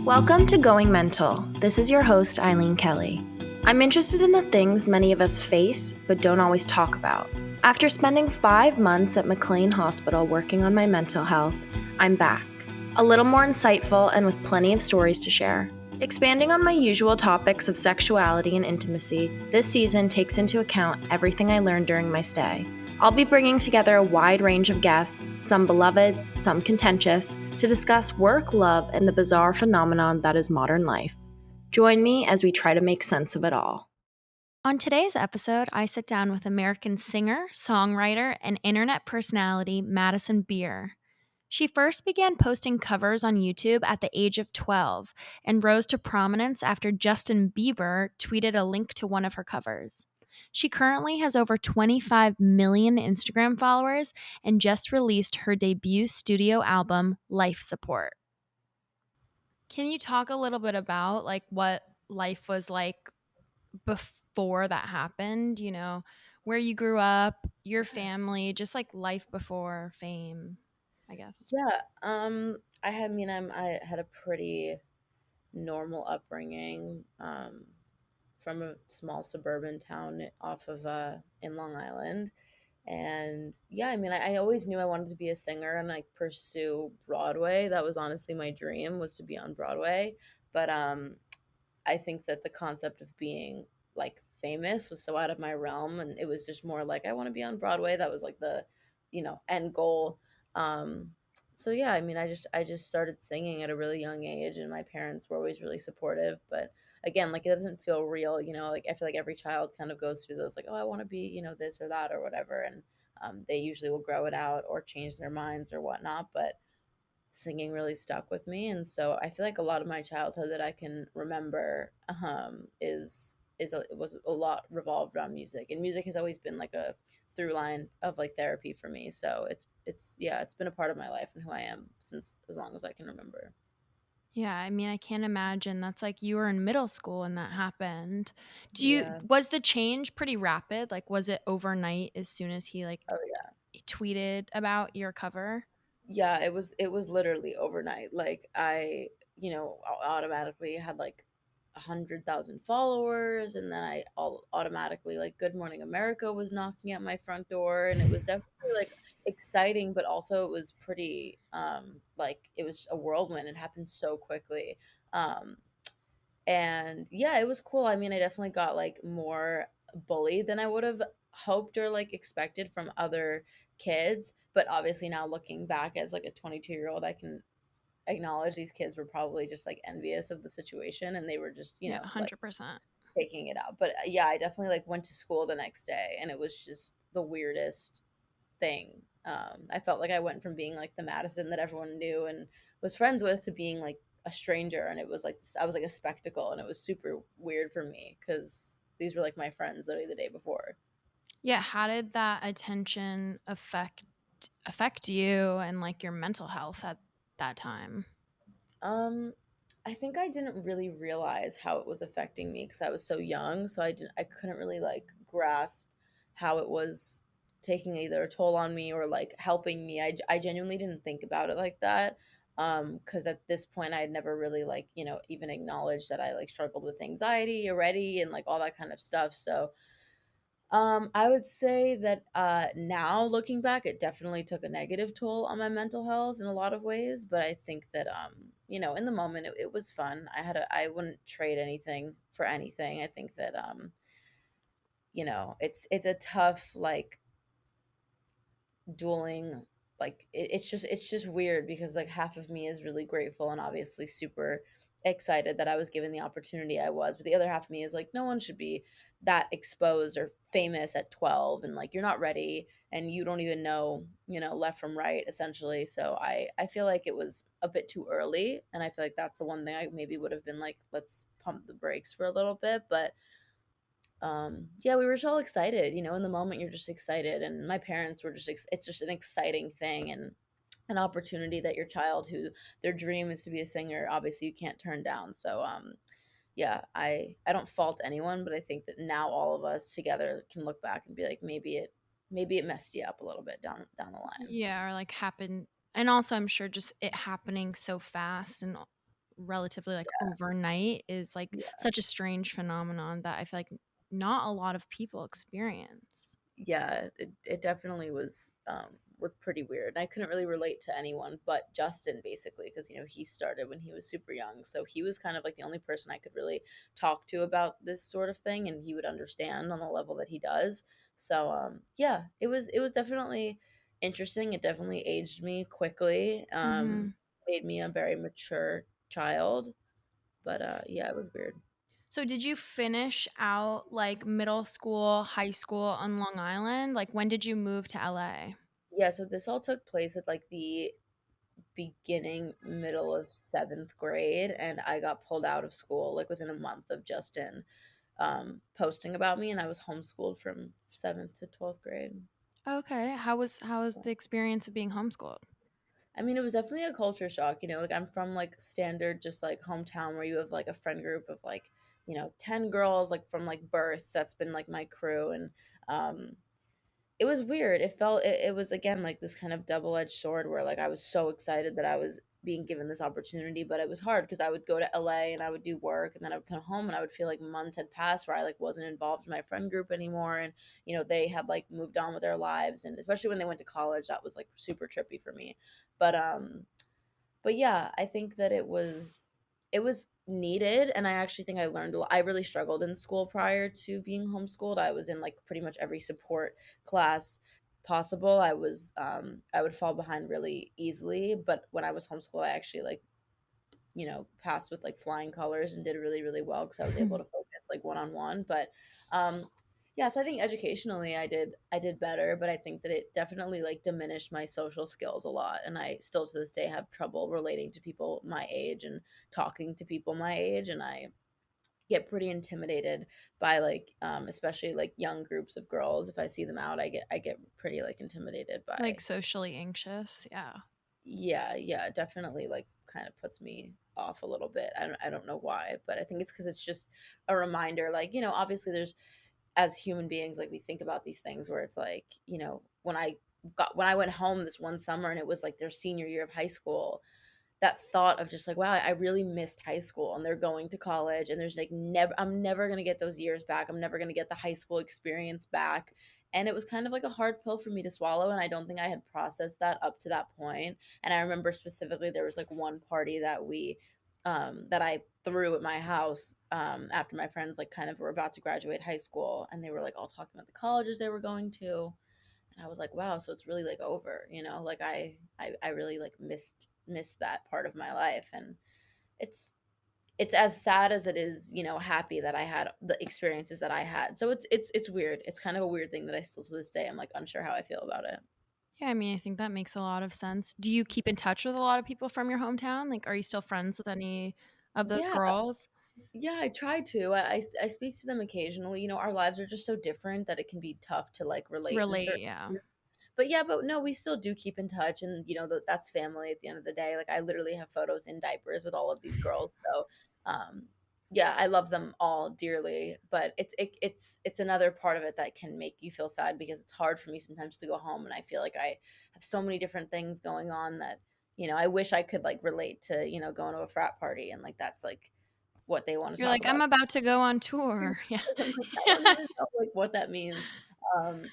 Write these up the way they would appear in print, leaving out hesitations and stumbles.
Welcome to Going Mental. This is your host, Eileen Kelly. I'm interested in the things many of us face but don't always talk about. After spending 5 months at McLean Hospital working on my mental health, I'm back. A little more insightful and with plenty of stories to share. Expanding on my usual topics of sexuality and intimacy, this season takes into account everything I learned during my stay. I'll be bringing together a wide range of guests, some beloved, some contentious, to discuss work, love, and the bizarre phenomenon that is modern life. Join me as we try to make sense of it all. On today's episode, I sit down with American singer, songwriter, and internet personality Madison Beer. She first began posting covers on YouTube at the age of 12 and rose to prominence after Justin Bieber tweeted a link to one of her covers. She currently has over 25 million Instagram followers and just released her debut studio album, Life Support. Can you talk a little bit about what life was like before that happened? Where you grew up, your family, just like life before fame, I guess. Yeah, I had a pretty normal upbringing from a small suburban town off of in Long Island. And yeah, I always knew I wanted to be a singer and like pursue Broadway. That was honestly my dream, was to be on Broadway. But I think that the concept of being like famous was so out of my realm, and it was just more like I want to be on Broadway. That was like the, end goal. So yeah, I just started singing at a really young age, and my parents were always really supportive. But again, like it doesn't feel real, like I feel like every child kind of goes through those like, oh, I want to be, this or that or whatever, and they usually will grow it out or change their minds or whatnot. But singing really stuck with me, and so I feel like a lot of my childhood that I can remember was a lot revolved around music, and music has always been like a through line of like therapy for me. So it's been a part of my life and who I am since as long as I can remember. Yeah, I can't imagine. That's like you were in middle school and that happened. Yeah. Was the change pretty rapid? Like, was it overnight as soon as he Oh yeah. tweeted about your cover? Yeah, it was literally overnight. Like I, automatically had like 100,000 followers, and then I all automatically like Good Morning America was knocking at my front door, and it was definitely like exciting, but also it was pretty like it was a whirlwind. It happened so quickly. Um and yeah, it was cool. I definitely got like more bullied than I would have hoped or like expected from other kids. But obviously now looking back as like a 22-year-old, I can acknowledge these kids were probably just like envious of the situation, and they were just, Yeah, like 100%. taking it out. But yeah, I definitely like went to school the next day, and it was just the weirdest thing. I felt like I went from being like the Madison that everyone knew and was friends with to being like a stranger, and it was like I was like a spectacle, and it was super weird for me because these were like my friends literally the day before. Yeah, how did that attention affect you and like your mental health at that time? Um, I think I didn't really realize how it was affecting me because I was so young, so I couldn't really like grasp how it was taking either a toll on me or like helping me. I genuinely didn't think about it like that. Because at this point I had never really like, even acknowledged that I like struggled with anxiety already and like all that kind of stuff. So I would say that now looking back, it definitely took a negative toll on my mental health in a lot of ways. But I think that in the moment it was fun. I wouldn't trade anything for anything. I think that it's a tough like dueling, like it's just weird because like half of me is really grateful and obviously super excited that I was given the opportunity I was, but the other half of me is like no one should be that exposed or famous at 12, and like you're not ready and you don't even know, left from right essentially. So I feel like it was a bit too early, and I feel like that's the one thing I maybe would have been like, let's pump the brakes for a little bit. But yeah, we were just all excited, in the moment you're just excited, and my parents were just it's just an exciting thing and an opportunity that your child who their dream is to be a singer, obviously you can't turn down. So yeah, I don't fault anyone, but I think that now all of us together can look back and be like, maybe it messed you up a little bit down the line. Yeah, or like happened. And also, I'm sure just it happening so fast and relatively like overnight is like Yeah. such a strange phenomenon that I feel like not a lot of people experience. Yeah, it definitely was pretty weird. I couldn't really relate to anyone but Justin basically because he started when he was super young. So he was kind of like the only person I could really talk to about this sort of thing and he would understand on the level that he does. So yeah, it was definitely interesting. It definitely aged me quickly. Hmm. Made me a very mature child, but yeah, it was weird. So did you finish out like middle school, high school on Long Island? Like when did you move to LA? Yeah, so this all took place at like the beginning, middle of seventh grade, and I got pulled out of school like within a month of Justin posting about me, and I was homeschooled from seventh to 12th grade. Okay. How was the experience of being homeschooled? I mean, it was definitely a culture shock, like I'm from like standard, just like hometown where you have like a friend group of like, 10 girls, like from like birth. That's been like my crew. And um, it was weird. It was again like this kind of double-edged sword where like I was so excited that I was being given this opportunity, but it was hard because I would go to LA and I would do work and then I would come home and I would feel like months had passed where I like wasn't involved in my friend group anymore and they had like moved on with their lives and especially when they went to college that was like super trippy for me. But but yeah, I think that it was needed and I actually think I learned a lot. I really struggled in school prior to being homeschooled. I was in like pretty much every support class possible. I would fall behind really easily, but when I was homeschooled, I actually like passed with like flying colors and did really, really well because I was able to focus like one on one. But yeah, so I think educationally I did better, but I think that it definitely like diminished my social skills a lot. And I still to this day have trouble relating to people my age and talking to people my age. And I get pretty intimidated by like especially like young groups of girls. If I see them out, I get pretty like intimidated Like by. socially anxious? Yeah. Yeah, yeah, it definitely like kind of puts me off a little bit. I don't know why, but I think it's because it's just a reminder. Like obviously there's as human beings like we think about these things where it's like when I went home this one summer and it was like their senior year of high school, that thought of just like, wow, I really missed high school and they're going to college and there's like I'm never going to get those years back. I'm never going to get the high school experience back. And it was kind of like a hard pill for me to swallow. And I don't think I had processed that up to that point. And I remember specifically there was like one party that I threw at my house after my friends like kind of were about to graduate high school and they were like all talking about the colleges they were going to and I was like, wow, so it's really like over, like I really like missed that part of my life. And it's it's as sad as it is, happy that I had the experiences that I had. So it's weird. It's kind of a weird thing that I still to this day I'm like unsure how I feel about it. Yeah, I mean, I think that makes a lot of sense. Do you keep in touch with a lot of people from your hometown? Like, are you still friends with any of those Yeah, girls? yeah, I try to. I speak to them occasionally. Our lives are just so different that it can be tough to like relate in Relate, certain yeah. ways. But yeah, but no, we still do keep in touch, and that's family at the end of the day. Like I literally have photos in diapers with all of these girls, so yeah, I love them all dearly. But it's another part of it that can make you feel sad because it's hard for me sometimes to go home, and I feel like I have so many different things going on that I wish I could like relate to going to a frat party and like that's like what they want to You're talk like, I'm about. about to go on tour. Yeah. I'm like, I don't even know like what that means. Um,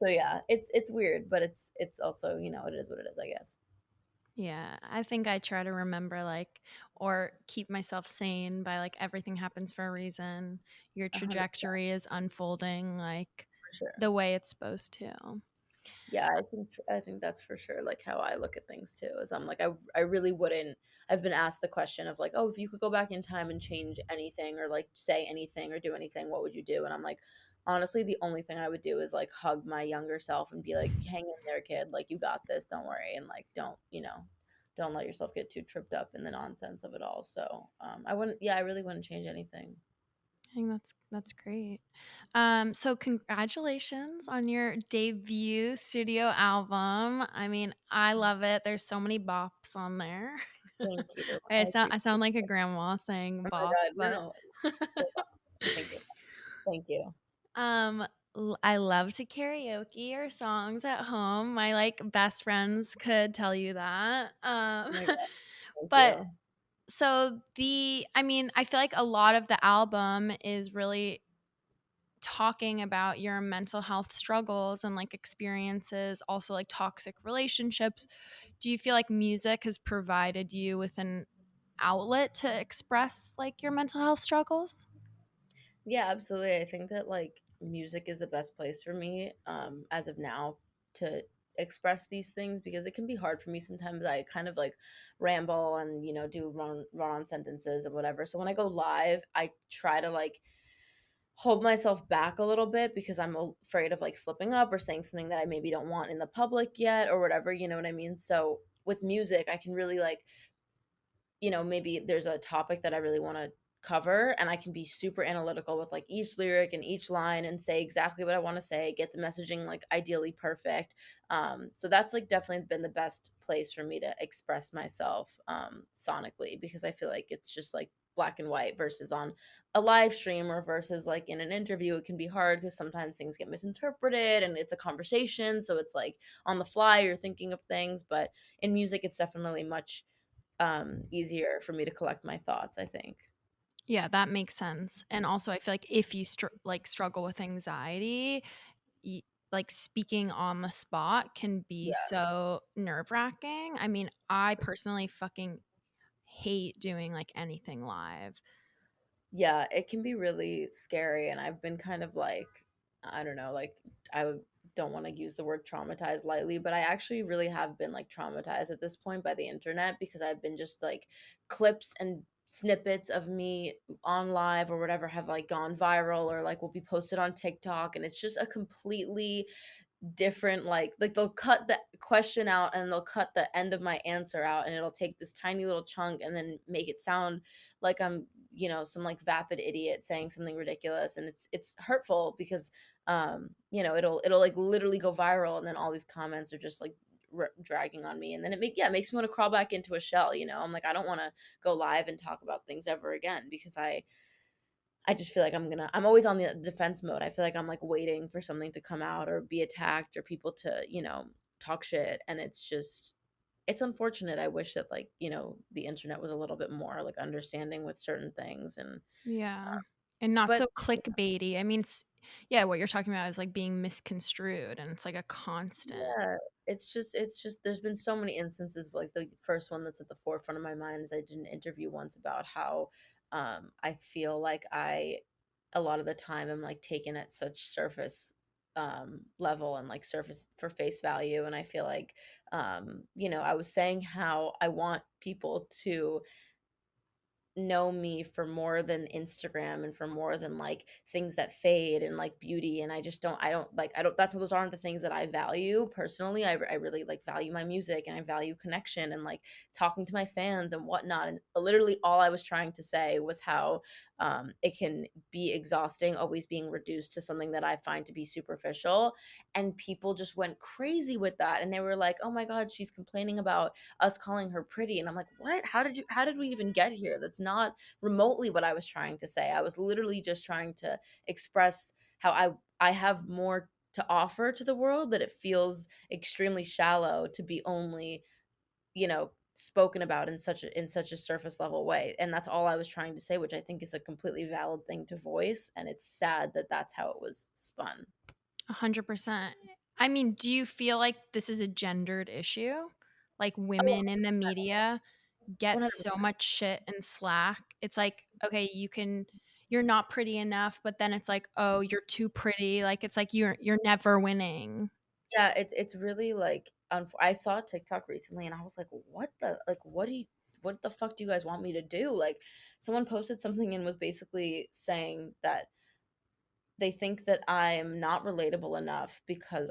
so yeah, it's weird, but it's also it is what it is, I guess. Yeah, I think I try to remember, like, or keep myself sane by, like, everything happens for a reason. Your 100% trajectory is unfolding, like, for sure. the way it's supposed to. Yeah, I think that's for sure like how I look at things too. Is I'm like I really wouldn't. I've been asked the question of like, oh, if you could go back in time and change anything or like say anything or do anything, what would you do? And I'm like, honestly, the only thing I would do is like hug my younger self and be like, hang in there, kid. Like you got this. Don't worry. And like don't let yourself get too tripped up in the nonsense of it all. So I wouldn't. Yeah, I really wouldn't change anything. I think that's great. So congratulations on your debut studio album. I mean, I love it. There's so many bops on there. Thank you. I I sound appreciate I sound like a it. grandma saying Oh my bop, God, but no. I'm thinking. Thank you. um I love to karaoke your songs at home. My like best friends could tell you that. Oh my God, thank But you. So I feel like a lot of the album is really talking about your mental health struggles and like experiences, also like toxic relationships. Do you feel like music has provided you with an outlet to express like your mental health struggles? Yeah, absolutely. I think that like music is the best place for me as of now to express these things because it can be hard for me sometimes. I kind of like ramble and do run on sentences or whatever. So when I go live, I try to like hold myself back a little bit because I'm afraid of like slipping up or saying something that I maybe don't want in the public yet or whatever, you know what I mean? So with music, I can really like maybe there's a topic that I really want to cover and I can be super analytical with like each lyric and each line and say exactly what I want to say, get the messaging like ideally perfect. So that's like definitely been the best place for me to express myself sonically because I feel like it's just like black and white versus on a live stream or versus like in an interview it can be hard because sometimes things get misinterpreted and it's a conversation so it's like on the fly you're thinking of things but in music it's definitely much easier for me to collect my thoughts, I think. Yeah, that makes sense. And also, I feel like if you struggle with anxiety, y- like speaking on the spot can be Yeah. so nerve wracking. I mean, I personally fucking hate doing like anything live. Yeah, it can be really scary and I've been kind of like I don't know, like don't want to use the word traumatized lightly, but I actually really have been like traumatized at this point by the internet because I've been just like clips and snippets of me on live or whatever have like gone viral or like will be posted on TikTok and it's just a completely different like they'll cut the question out and they'll cut the end of my answer out and it'll take this tiny little chunk and then make it sound like I'm some like vapid idiot saying something ridiculous and it's hurtful because it'll like literally go viral and then all these comments are just like dragging on me and then it makes me want to crawl back into a shell. I'm like I don't want to go live and talk about things ever again because I just feel like I'm always on the defense mode. I feel like I'm like waiting for something to come out or be attacked or people to, talk shit. And it's unfortunate. I wish that like, the internet was a little bit more like understanding with certain things. Yeah. And not But so clickbaity. I mean, yeah, what you're talking about is like being misconstrued and it's like a constant. yeah, it's just there's been so many instances, but like the first one that's at the forefront of my mind is I did an interview once about how I feel like I a lot of the time am like taken at such surface level and like surface for face value and I feel like I was saying how I want people to know me for more than Instagram and for more than like things that fade and like beauty and I don't that's those aren't the things that I value personally. I really like value my music and I value connection and like talking to my fans and whatnot and literally all I was trying to say was how it can be exhausting always being reduced to something that I find to be superficial and people just went crazy with that and they were like oh my god she's complaining about us calling her pretty and I'm like what how did we even get here? That's not remotely what I was trying to say. I was literally just trying to express how I have more to offer to the world that it feels extremely shallow to be only spoken about in such a surface level way and that's all I was trying to say which I think is a completely valid thing to voice and it's sad that that's how it was spun. 100%. I mean, do you feel like this is a gendered issue? Like Oh, women in the media get so 100%. much shit and slack. It's like, okay, you're not pretty enough, but then it's like, oh, you're too pretty. Like it's like you're never winning. Yeah, it's really like I saw a TikTok recently and I was like, what the fuck do you guys want me to do? Like someone posted something and was basically saying that they think that I'm not relatable enough because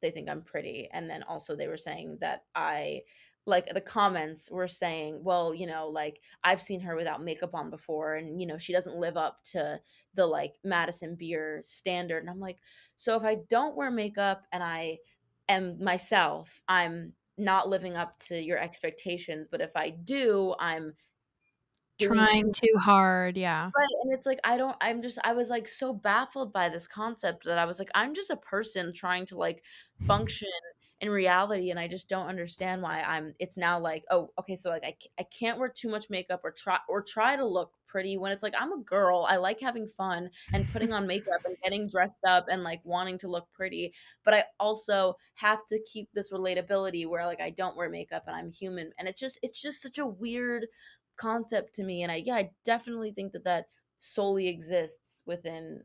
they think I'm pretty. And then also they were saying that I like the comments were saying, well, like I've seen her without makeup on before and she doesn't live up to the like Madison Beer standard. And I'm like, so if I don't wear makeup and I am myself, I'm not living up to your expectations, but if I do, I'm doing too Trying too hard, yeah. right, and it's like, I was, like, so baffled by this concept that I was like, "I'm just a person trying to, like, function in reality, and I just don't understand why it's now like, oh, okay, so like I can't wear too much makeup or try to look pretty when it's like I'm a girl. I like having fun and putting on makeup and getting dressed up and like wanting to look pretty, but I also have to keep this relatability where like I don't wear makeup and I'm human, and it's just such a weird concept to me. And I definitely think that solely exists within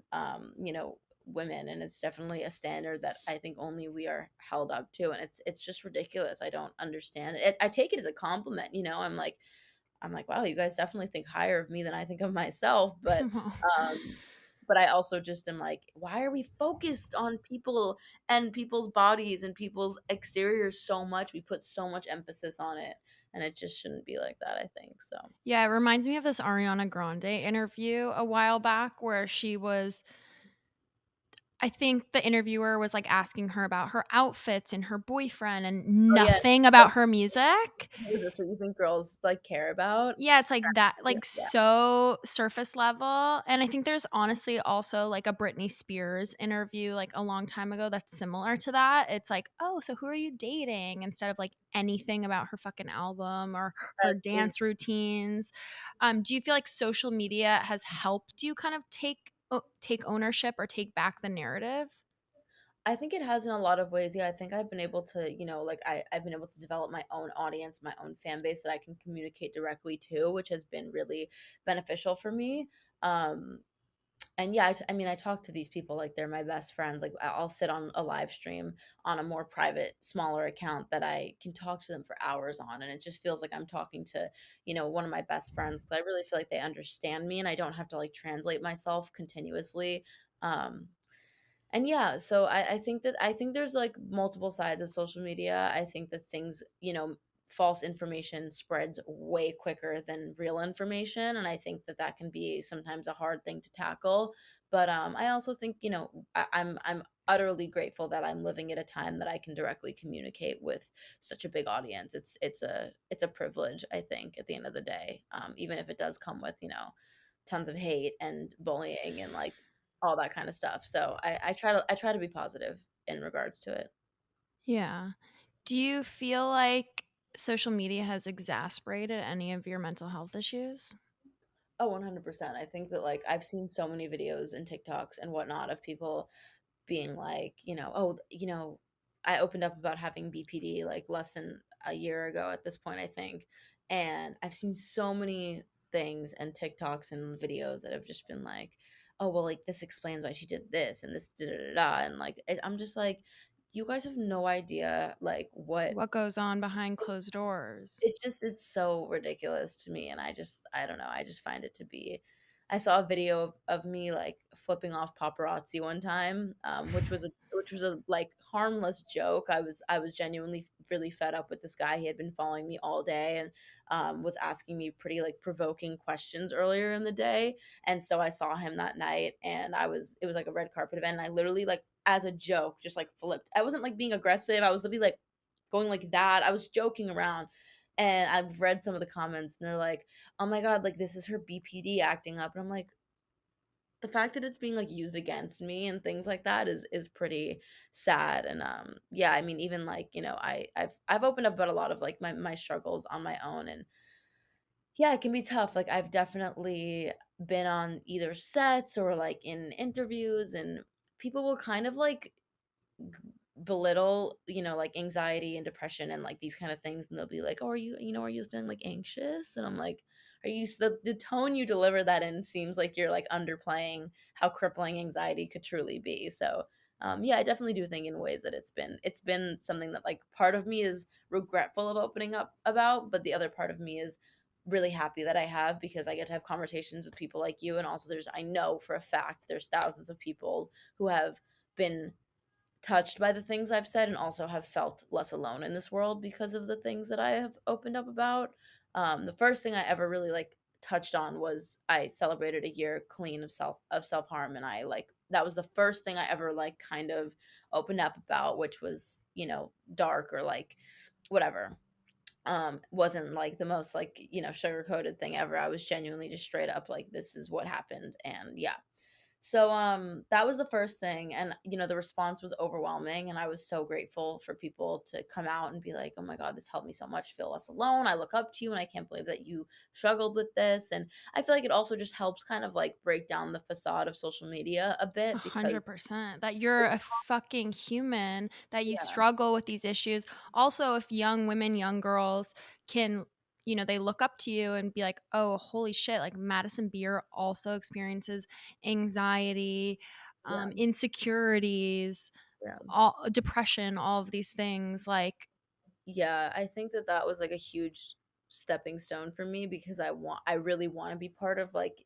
women, and it's definitely a standard that I think only we are held up to, and it's just ridiculous. I don't understand it. I take it as a compliment, I'm like, wow, you guys definitely think higher of me than I think of myself. But I also just am like, why are we focused on people and people's bodies and people's exteriors so much? We put so much emphasis on it, and it just shouldn't be like that, I think. So Yeah, it reminds me of this Ariana Grande interview a while back where I think the interviewer was like asking her about her outfits and her boyfriend and oh yeah, nothing about her music. is this what you think girls like care about? Yeah, it's like that, like Yeah. so surface level. And I think there's honestly also like a Britney Spears interview like a long time ago that's similar to that. It's like, oh, so who are you dating? Instead of like anything about her fucking album or her That is, dance routines. Do you feel like social media has helped you kind of take ownership or take back the narrative? I think it has in a lot of ways. Yeah, I think I've been able to, like I've bbeen able to develop my own audience, my own fan base that I can communicate directly to, which has been really beneficial for me. Um, and yeah, I mean, I talk to these people like they're my best friends. Like I'll sit on a live stream on a more private, smaller account that I can talk to them for hours on, and it just feels like I'm talking to, one of my best friends. 'Cause I really feel like they understand me, and I don't have to like translate myself continuously. Um, and yeah, so I think there's like multiple sides of social media. I think that things, false information spreads way quicker than real information, and I think that can be sometimes a hard thing to tackle. But I also think, I'm utterly grateful that I'm living at a time that I can directly communicate with such a big audience. It's a privilege, I think, at the end of the day, even if it does come with, tons of hate and bullying and like all that kind of stuff. So I try to be positive in regards to it. Yeah. Do you feel like social media has exacerbated any of your mental health issues? Oh, 100%. I think that like I've seen so many videos and TikToks and whatnot of people being like, oh, I opened up about having BPD like less than a year ago at this point, I think. And I've seen so many things and TikToks and videos that have just been like, oh, well, like this explains why she did this and this da da da da. And like, I'm just like, you guys have no idea like what What goes on behind closed doors? it's so ridiculous to me, and I don't know, I just find it to be. I saw a video of me like flipping off paparazzi one time, which was a like harmless joke. I was genuinely really fed up with this guy. He had been following me all day and was asking me pretty like provoking questions earlier in the day, and so I saw him that night, and it was like a red carpet event, and I literally like as a joke just like flipped. I wasn't like being aggressive. I was literally like going like that. I was joking around. And I've read some of the comments and they're like, "Oh my god, like this is her BPD acting up." And I'm like, the fact that it's being like used against me and things like that is pretty sad. And yeah, I mean even like, I've opened up about a lot of like my struggles on my own, and yeah, it can be tough. Like I've definitely been on either sets or like in interviews, and people will kind of like belittle, like anxiety and depression and like these kind of things, and they'll be like, "Oh, are you feeling like anxious?" And I'm like, "Are you the tone you deliver that in seems like you're like underplaying how crippling anxiety could truly be." So, yeah, I definitely do think in ways that it's been something that like part of me is regretful of opening up about, but the other part of me is really happy that I have, because I get to have conversations with people like you, and also I know for a fact there's thousands of people who have been touched by the things I've said and also have felt less alone in this world because of the things that I have opened up about. The first thing I ever really like touched on was I celebrated a year clean of self harm, and I like that was the first thing I ever like kind of opened up about, which was dark or like whatever. Wasn't like the most like sugar coated thing ever. I was genuinely just straight up like, this is what happened, and yeah. So that was the first thing, and the response was overwhelming, and I was so grateful for people to come out and be like, "Oh my god, this helped me so much feel less alone. I look up to you and I can't believe that you struggled with this." And I feel like it also just helps kind of like break down the facade of social media a bit because 100%. That you're it's a fucking human, that you yeah, struggle with these issues. Also, if young women, young girls can, they look up to you and be like, oh, holy shit, like Madison Beer also experiences anxiety, yeah, insecurities, yeah. all depression, all of these things. Like, Yeah, I think that that was like a huge stepping stone for me because I really want to be part of like,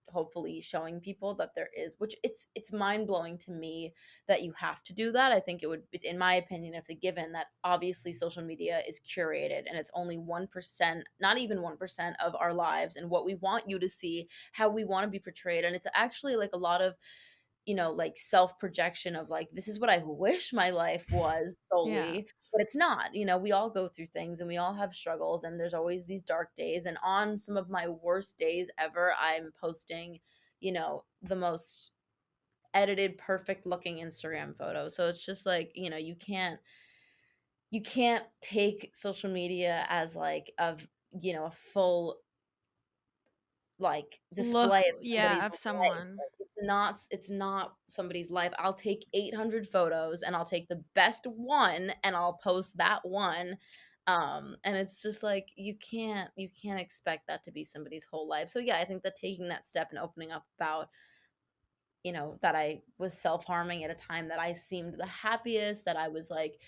hopefully showing people that there is, which it's mind-blowing to me that you have to do that. I think in my opinion, it's a given that obviously social media is curated and it's only 1%, not even 1% of our lives and what we want you to see, how we want to be portrayed. And it's actually like a lot of like self projection of like, this is what I wish my life was yeah. solely, but it's not. We all go through things and we all have struggles, and there's always these dark days. And on some of my worst days ever, I'm posting, the most edited, perfect looking Instagram photo. So it's just like, you can't take social media as like a full like display Look, of yeah, somebody's of life. someone. Like, it's not somebody's life. I'll take 800 photos and I'll take the best one and I'll post that one. And it's just like you can't expect that to be somebody's whole life. So yeah, I think that taking that step and opening up about that I was self-harming at a time that I seemed the happiest, that I was like,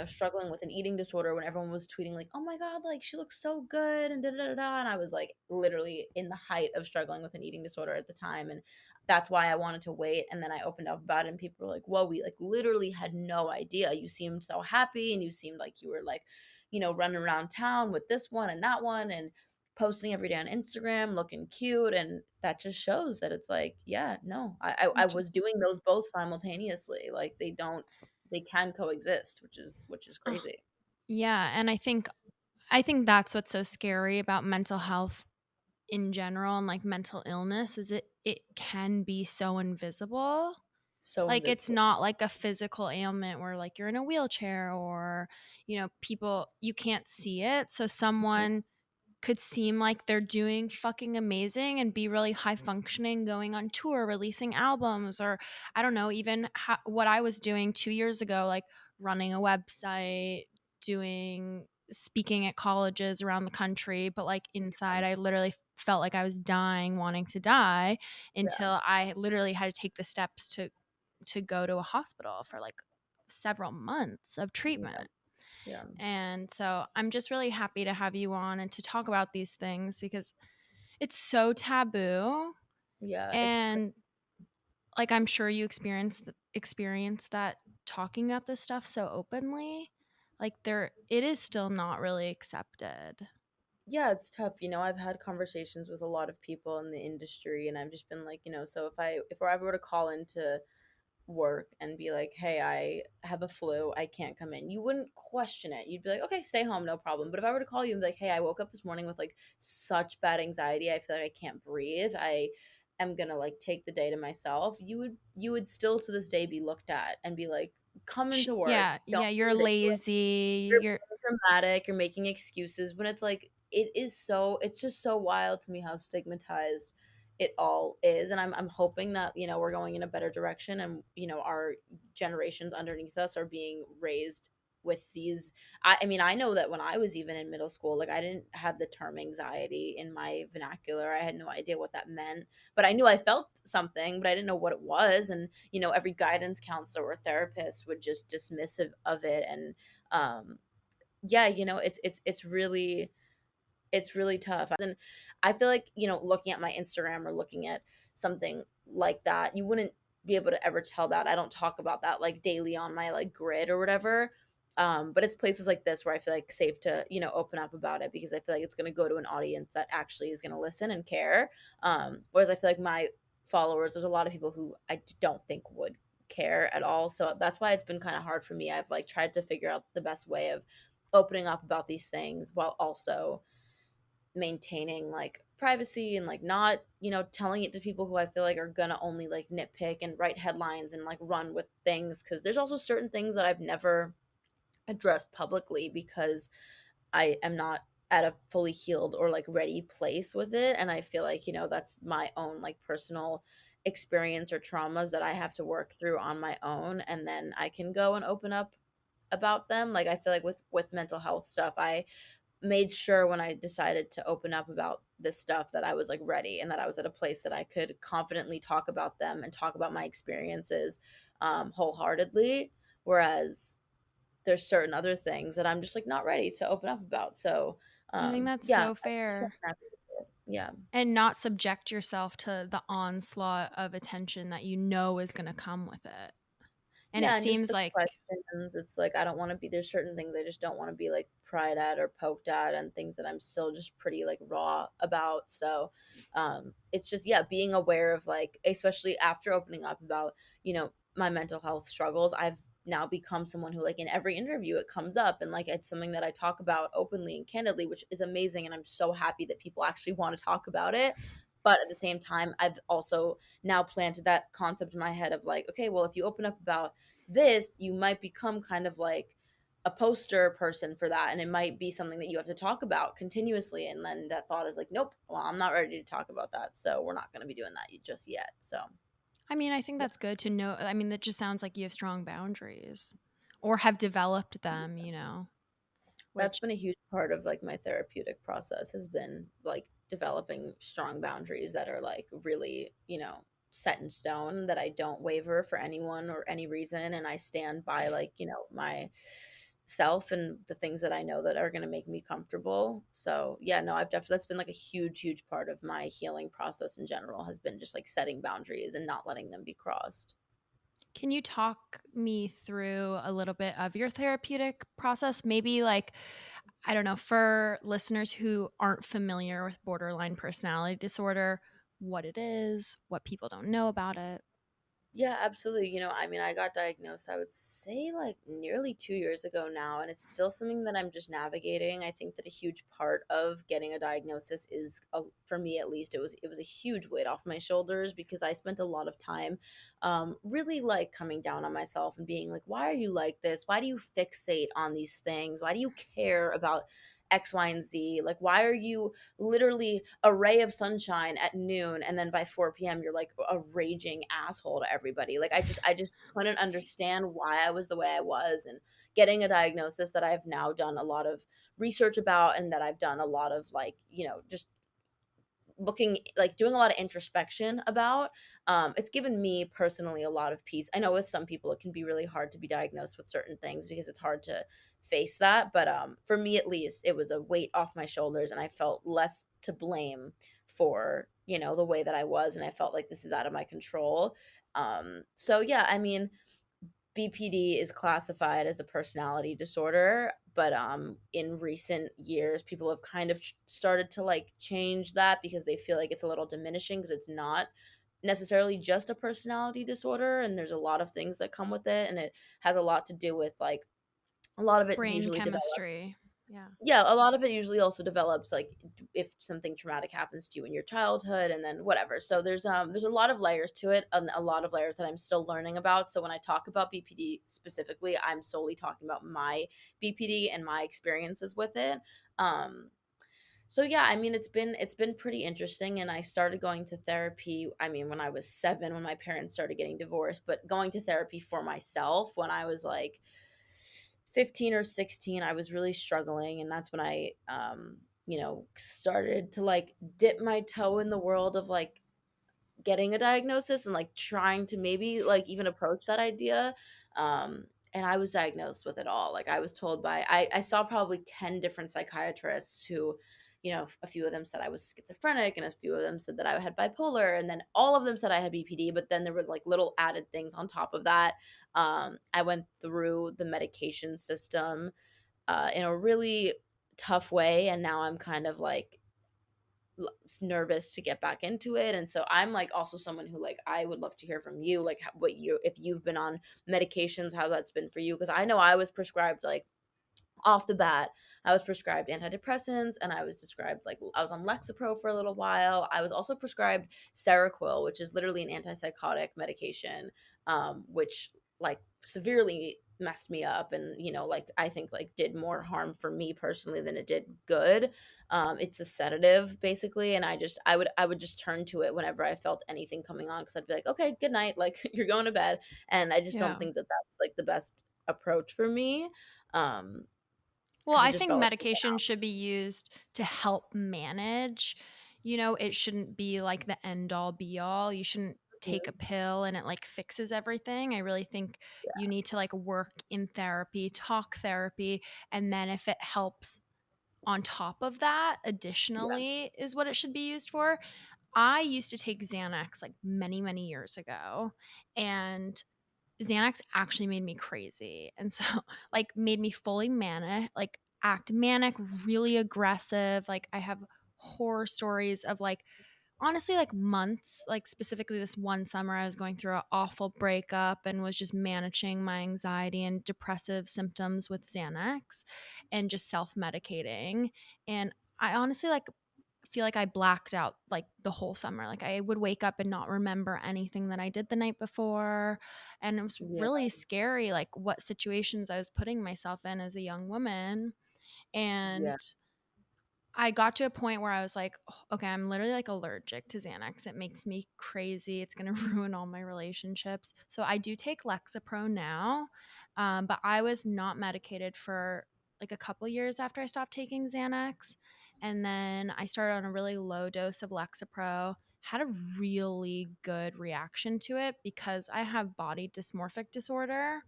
struggling with an eating disorder when everyone was tweeting like, "Oh my god, like she looks so good," and da da da da, and I was like literally in the height of struggling with an eating disorder at the time, and that's why I wanted to wait. And then I opened up about it, and people were like, "Whoa, we like literally had no idea. You seemed so happy, and you seemed like you were like, running around town with this one and that one, and posting every day on Instagram, looking cute." And that just shows that it's like, yeah, no, I Which was is, doing those both simultaneously. Like they can coexist, which is oh, crazy. yeah. And I think that's what's so scary about mental health in general and like mental illness is it can be so invisible. So Like it's invisible. not like a physical ailment where like you're in a wheelchair or people you can't see it. So Mhm. someone could seem like they're doing fucking amazing and be really high functioning, going on tour, releasing albums, or I don't know, even what I was doing 2 years ago, like running a website, doing speaking at colleges around the country. But like inside, I literally felt like I was dying, wanting to die Yeah, until I literally had to take the steps to go to a hospital for like several months of yeah, treatment. yeah, And so I'm just really happy to have you on and to talk about these things because it's so taboo. yeah. It's And like I'm sure you experience that talking about this stuff so openly. Like it is still not really accepted. yeah, it's tough. I've had conversations with a lot of people in the industry, and I've just been like, so if I were to call into work and be like, "Hey, I have a flu. I can't come in." You wouldn't question it. You'd be like, "Okay, stay home, no problem." But if I were to call you and be like, "Hey, I woke up this morning with like such bad anxiety. I feel like I can't breathe. I am going to like take the day to myself." You would still to this day be looked at and be like, "Come into work. Yeah, Don't yeah, be you're ridiculous. lazy. You're You're being dramatic. You're making excuses." When it's like it's just so wild to me how stigmatized it all is. And I'm hoping that we're going in a better direction, and our generations underneath us are being raised with these. I mean, I know that when I was even in middle school, like I didn't have the term anxiety in my vernacular. I had no idea what that meant, but I knew I felt something, but I didn't know what it was. And every guidance counselor or therapist would just dismiss of it. And yeah, it's really tough. And I feel like, looking at my Instagram or looking at something like that, you wouldn't be able to ever tell that. I don't talk about that like daily on my like grid or whatever. But it's places like this where I feel like safe to, open up about it because I feel like it's going to go to an audience that actually is going to listen and care. Whereas I feel like my followers, there's a lot of people who I don't think would care at all. So that's why it's been kind of hard for me. I've like tried to figure out the best way of opening up about these things while also maintaining like privacy and like not, telling it to people who I feel like are gonna only like nitpick and write headlines and like run with things, because there's also certain things that I've never addressed publicly because I am not at a fully healed or like ready place with it. And I feel like, that's my own like personal experience or traumas that I have to work through on my own. And then I can go and open up about them. Like I feel like with mental health stuff, I made sure when I decided to open up about this stuff that I was like ready and that I was at a place that I could confidently talk about them and talk about my experiences wholeheartedly. Whereas there's certain other things that I'm just like not ready to open up about. So, I think that's yeah, so fair. yeah, And not subject yourself to the onslaught of attention that you know is going to come with it. And it yeah, and just seems the like, questions. It's like I don't want to be. There's certain things I just don't want to be like pried at or poked at, and things that I'm still just pretty like raw about. So, it's just being aware of like, especially after opening up about my mental health struggles, I've now become someone who like in every interview it comes up and like it's something that I talk about openly and candidly, which is amazing, and I'm so happy that people actually want to talk about it. But at the same time, I've also now planted that concept in my head of like, okay, well, if you open up about this, you might become kind of like a poster person for that. And it might be something that you have to talk about continuously. And then that thought is like, nope, well, I'm not ready to talk about that. So we're not going to be doing that just yet. So, I mean, I think yeah. that's good to know. I mean, that just sounds like you have strong boundaries or have developed them, That's which been a huge part of like my therapeutic process has been like developing strong boundaries that are like really, set in stone, that I don't waver for anyone or any reason, and I stand by like, my self and the things that I know that are going to make me comfortable. So, yeah, no, I've definitely that's been like a huge part of my healing process in general, has been just like setting boundaries and not letting them be crossed. can you talk me through a little bit of your therapeutic process? Maybe like, I don't know, for listeners who aren't familiar with borderline personality disorder, what it is, what people don't know about it. Yeah, absolutely. I mean, I got diagnosed, I would say like nearly 2 years ago now, and it's still something that I'm just navigating. I think that a huge part of getting a diagnosis is, for me at least, it was a huge weight off my shoulders because I spent a lot of time, really like coming down on myself and being like, why are you like this? Why do you fixate on these things? Why do you care about X, Y, and Z? Like, why are you literally a ray of sunshine at noon and then by 4 p.m. you're like a raging asshole to everybody? Like I just couldn't understand why I was the way I was. And getting a diagnosis that I've now done a lot of research about, and that I've done a lot of like, just looking like doing a lot of introspection about, it's given me personally a lot of peace. I know with some people it can be really hard to be diagnosed with certain things because it's hard to face that, but for me at least it was a weight off my shoulders, and I felt less to blame for the way that I was, and I felt like this is out of my control. So yeah, I mean, BPD is classified as a personality disorder, but in recent years people have kind of started to like change that because they feel like it's a little diminishing, because it's not necessarily just a personality disorder, and there's a lot of things that come with it, and it has a lot to do with like a lot of it Brain usually develops. chemistry. Yeah. Yeah, a lot of it usually also develops like if something traumatic happens to you in your childhood, and then whatever. So there's a lot of layers to it, and a lot of layers that I'm still learning about. So when I talk about BPD specifically, I'm solely talking about my BPD and my experiences with it. Um so yeah, I mean, it's been pretty interesting, and I started going to therapy, I mean, when I was 7, when my parents started getting divorced, but going to therapy for myself when I was like 15 or 16. I was really struggling, and that's when I started to like dip my toe in the world of like getting a diagnosis and like trying to maybe like even approach that idea. And I was diagnosed with it all. Like I was told by I saw probably 10 different psychiatrists who, a few of them said I was schizophrenic, and a few of them said that I had bipolar, and then all of them said I had BPD, but then there was like little added things on top of that. I went through the medication system in a really tough way, and now I'm kind of like nervous to get back into it. And so I'm like also someone who like I would love to hear from you, like what you, if you've been on medications, how that's been for you, because I know I was prescribed like off the bat, I was prescribed antidepressants, and I was described like I was on Lexapro for a little while. I was also prescribed Seroquel, which is literally an antipsychotic medication, which like severely messed me up, and like I think like did more harm for me personally than it did good. It's a sedative basically, and I would just turn to it whenever I felt anything coming on, because I'd be like, okay, good night, like you're going to bed. And I just don't Yeah. think that that's like the best approach for me. Um, Well, because it I just think felt like medication should be used to help manage. It shouldn't be like the end all be all. You shouldn't take a Mhm. pill and it like fixes everything. I really think you need to like work in therapy, talk therapy, and then if it helps on top of that, Yeah. additionally, is what it should be used for. I used to take Xanax like many, many years ago, and Xanax actually made me crazy. And so, like, made me fully manic, like, act manic, really aggressive. Like, I have horror stories of, like, honestly, like, months. Like, specifically, this one summer, I was going through an awful breakup and was just managing my anxiety and depressive symptoms with Xanax and just self medicating. And I honestly, like, feel like I blacked out like the whole summer. Like I would wake up and not remember anything that I did the night before. And it was Yeah. really scary, like what situations I was putting myself in as a young woman. Yeah. And I got to a point where I was like, "Oh, okay, I'm literally like allergic to Xanax. It makes me crazy. It's going to ruin all my relationships." So I do take Lexapro now, but I was not medicated for like a couple years after I stopped taking Xanax. And then I started on a really low dose of Lexapro, had a really good reaction to it because I have body dysmorphic disorder,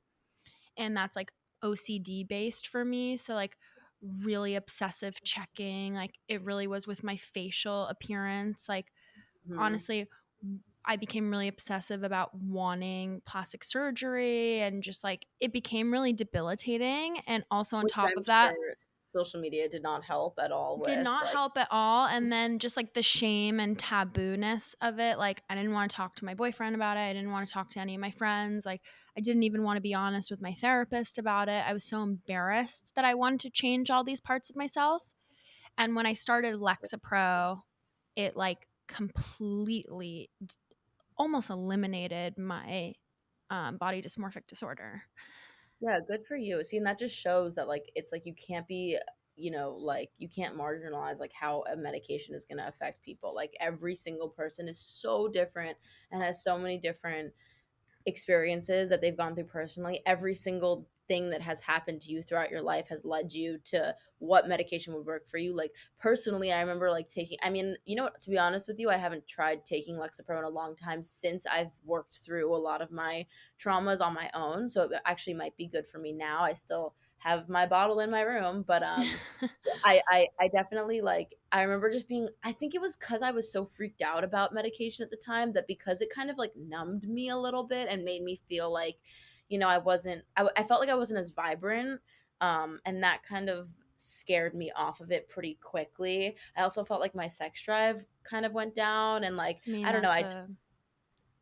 and that's like OCD based for me. So like really obsessive checking, like it really was with my facial appearance. Like Mhm. honestly, I became really obsessive about wanting plastic surgery, and just like it became really debilitating. And also on Which top I'm of that, sure social media did not help at all did with, not like. help at all. And then just like the shame and taboo-ness of it. Like I didn't want to talk to my boyfriend about it. I didn't want to talk to any of my friends. Like I didn't even want to be honest with my therapist about it. I was so embarrassed that I wanted to change all these parts of myself. And when I started Lexapro, it like completely almost eliminated my body dysmorphic disorder. Yeah, good for you. See, and that just shows that like it's like you can't be, like you can't marginalize like how a medication is going to affect people. Like every single person is so different and has so many different experiences that they've gone through personally. Every single thing that has happened to you throughout your life has led you to what medication would work for you. Like personally, I remember like taking, I mean, to be honest with you, I haven't tried taking Lexapro in a long time since I've worked through a lot of my traumas on my own. So it actually might be good for me now. I still have my bottle in my room, but I definitely like I remember just being, I think it was because I was so freaked out about medication at the time, that because it kind of like numbed me a little bit and made me feel like, I felt like I wasn't as vibrant. And that kind of scared me off of it pretty quickly. I also felt like my sex drive kind of went down, and like I mean, I don't know, I just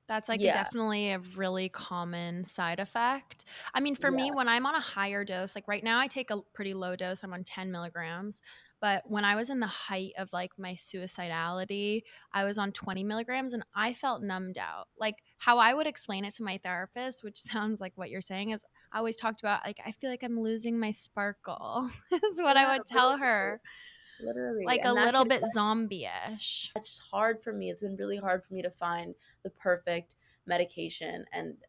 that's like yeah. definitely a really common side effect. I mean, for me, Yeah. when I'm on a higher dose, like right now, I take a pretty low dose. I'm on 10 milligrams. But when I was in the height of like my suicidality, I was on 20 milligrams and I felt numbed out. Like how I would explain it to my therapist, which sounds like what you're saying, is I always talked about like, I feel like I'm losing my sparkle, is what I Yeah, would tell literally. her. Literally. Like a And that little can bit zombie ish. It's just hard for me. It's been really hard for me to find the perfect medication, and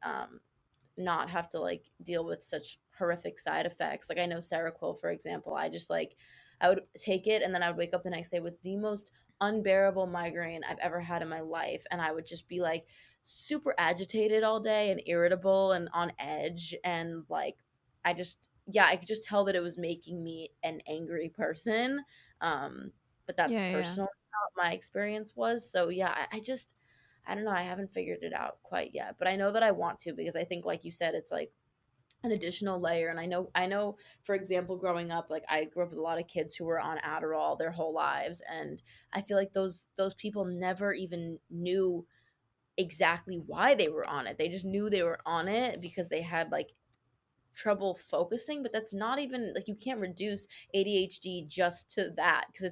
not have to like deal with such horrific side effects. Like I know Seroquel, for example, I would take it, and then I would wake up the next day with the most unbearable migraine I've ever had in my life, and I would just be like super agitated all day and irritable and on edge, and like I could just tell that it was making me an angry person. But that's Yeah, yeah. personal how my experience was. So yeah, I don't know. I haven't figured it out quite yet, but I know that I want to, because I think, like you said, it's like an additional layer. And I know, for example, growing up, like I grew up with a lot of kids who were on Adderall their whole lives, and I feel like those people never even knew exactly why they were on it. They just knew they were on it because they had like trouble focusing, but that's not even like, you can't reduce ADHD just to that, because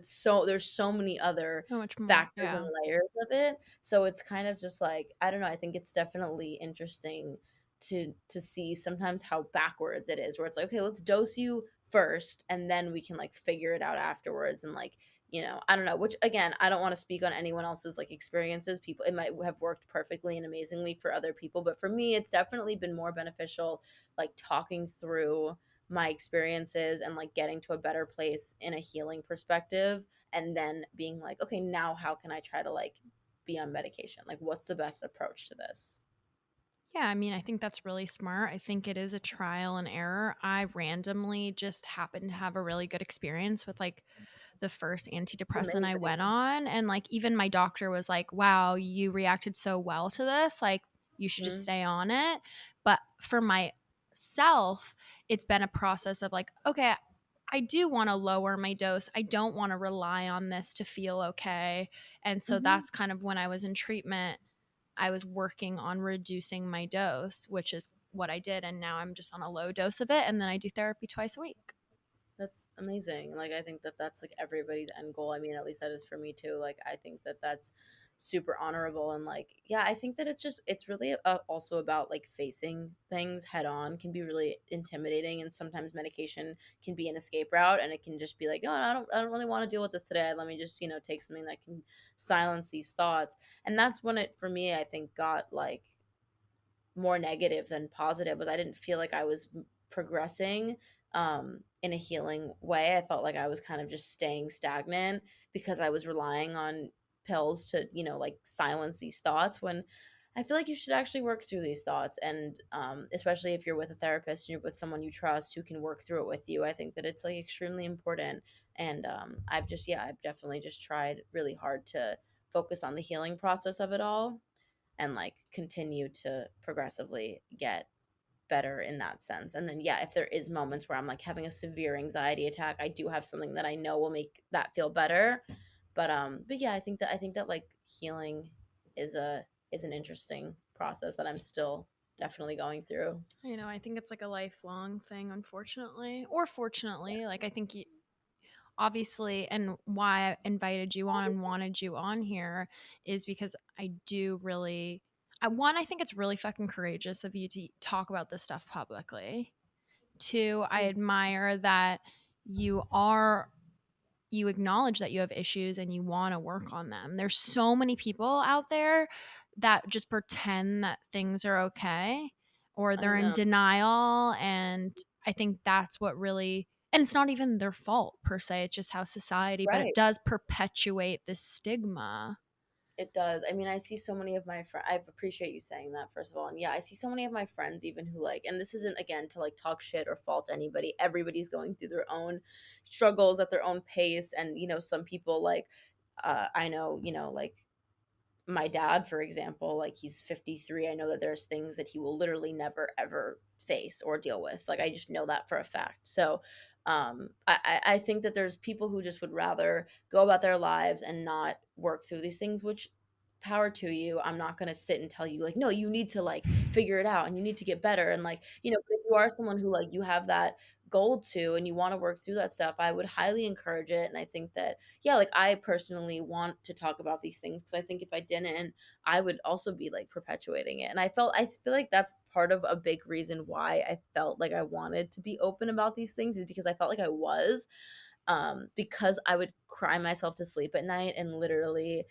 there's so many other So much more. factors and Yeah. layers of it. So it's kind of just like, I don't know, I think it's definitely interesting to see sometimes how backwards it is, where it's like, okay, let's dose you first and then we can like figure it out afterwards. And like, I don't know, which again, I don't want to speak on anyone else's like experiences. People, it might have worked perfectly and amazingly for other people, but for me, it's definitely been more beneficial, like talking through my experiences and like getting to a better place in a healing perspective, and then being like, okay, now how can I try to like be on medication? Like, what's the best approach to this? Yeah, I mean, I think that's really smart. I think it is a trial and error. I randomly just happened to have a really good experience with like the first antidepressant I went Amazing. on. And like, even my doctor was like, wow, you reacted so well to this. Like, you should just Mhm. stay on it. But for myself, it's been a process of like, okay, I do want to lower my dose. I don't want to rely on this to feel okay. And so Mhm. that's kind of when I was in treatment, I was working on reducing my dose, which is what I did. And now I'm just on a low dose of it. And then I do therapy twice a week. That's amazing. Like, I think that that's like everybody's end goal. I mean, at least that is for me too. Like, I think that that's super honorable. And like, yeah, I think that it's really also about like facing things head on can be really intimidating. And sometimes medication can be an escape route, and it can just be like, no, I don't really want to deal with this today. Let me just, take something that can silence these thoughts. And that's when it, for me, I think got like more negative than positive, was I didn't feel like I was progressing in a healing way. I felt like I was kind of just staying stagnant because I was relying on pills to, like silence these thoughts, when I feel like you should actually work through these thoughts. And especially if you're with a therapist and you're with someone you trust who can work through it with you, I think that it's like extremely important. And I've definitely just tried really hard to focus on the healing process of it all, and like continue to progressively get better in that sense. And then yeah, if there is moments where I'm like having a severe anxiety attack, I do have something that I know will make that feel better. But yeah, I think that like healing is an interesting process that I'm still definitely going through. I think it's like a lifelong thing, unfortunately, or fortunately. Like, I think obviously, and why I invited you on and wanted you on here is because I do really, I think it's really fucking courageous of you to talk about this stuff publicly. Two, I admire that you are you acknowledge that you have issues and you want to work on them. There's so many people out there that just pretend that things are okay, or I they're in know. denial. And I think that's what really, and it's not even their fault per se, it's just how society, but it Right. does perpetuate this stigma. It does. I mean, I see so many of my friends. I appreciate you saying that, first of all. And yeah, I see so many of my friends, even who like, and this isn't again to like talk shit or fault anybody. Everybody's going through their own struggles at their own pace. And, some people like, I know, like my dad, for example, like he's 53. I know that there's things that he will literally never ever face or deal with. Like, I just know that for a fact. So I think that there's people who just would rather go about their lives and not work through these things, which power to you. I'm not going to sit and tell you like, no, you need to like figure it out and you need to get better. And like, but if you are someone who like you have that goal to and you want to work through that stuff, I would highly encourage it. And I think that, yeah, like I personally want to talk about these things, because I think if I didn't, I would also be like perpetuating it. And I feel like that's part of a big reason why I felt like I wanted to be open about these things, is because I felt like I was, because I would cry myself to sleep at night and literally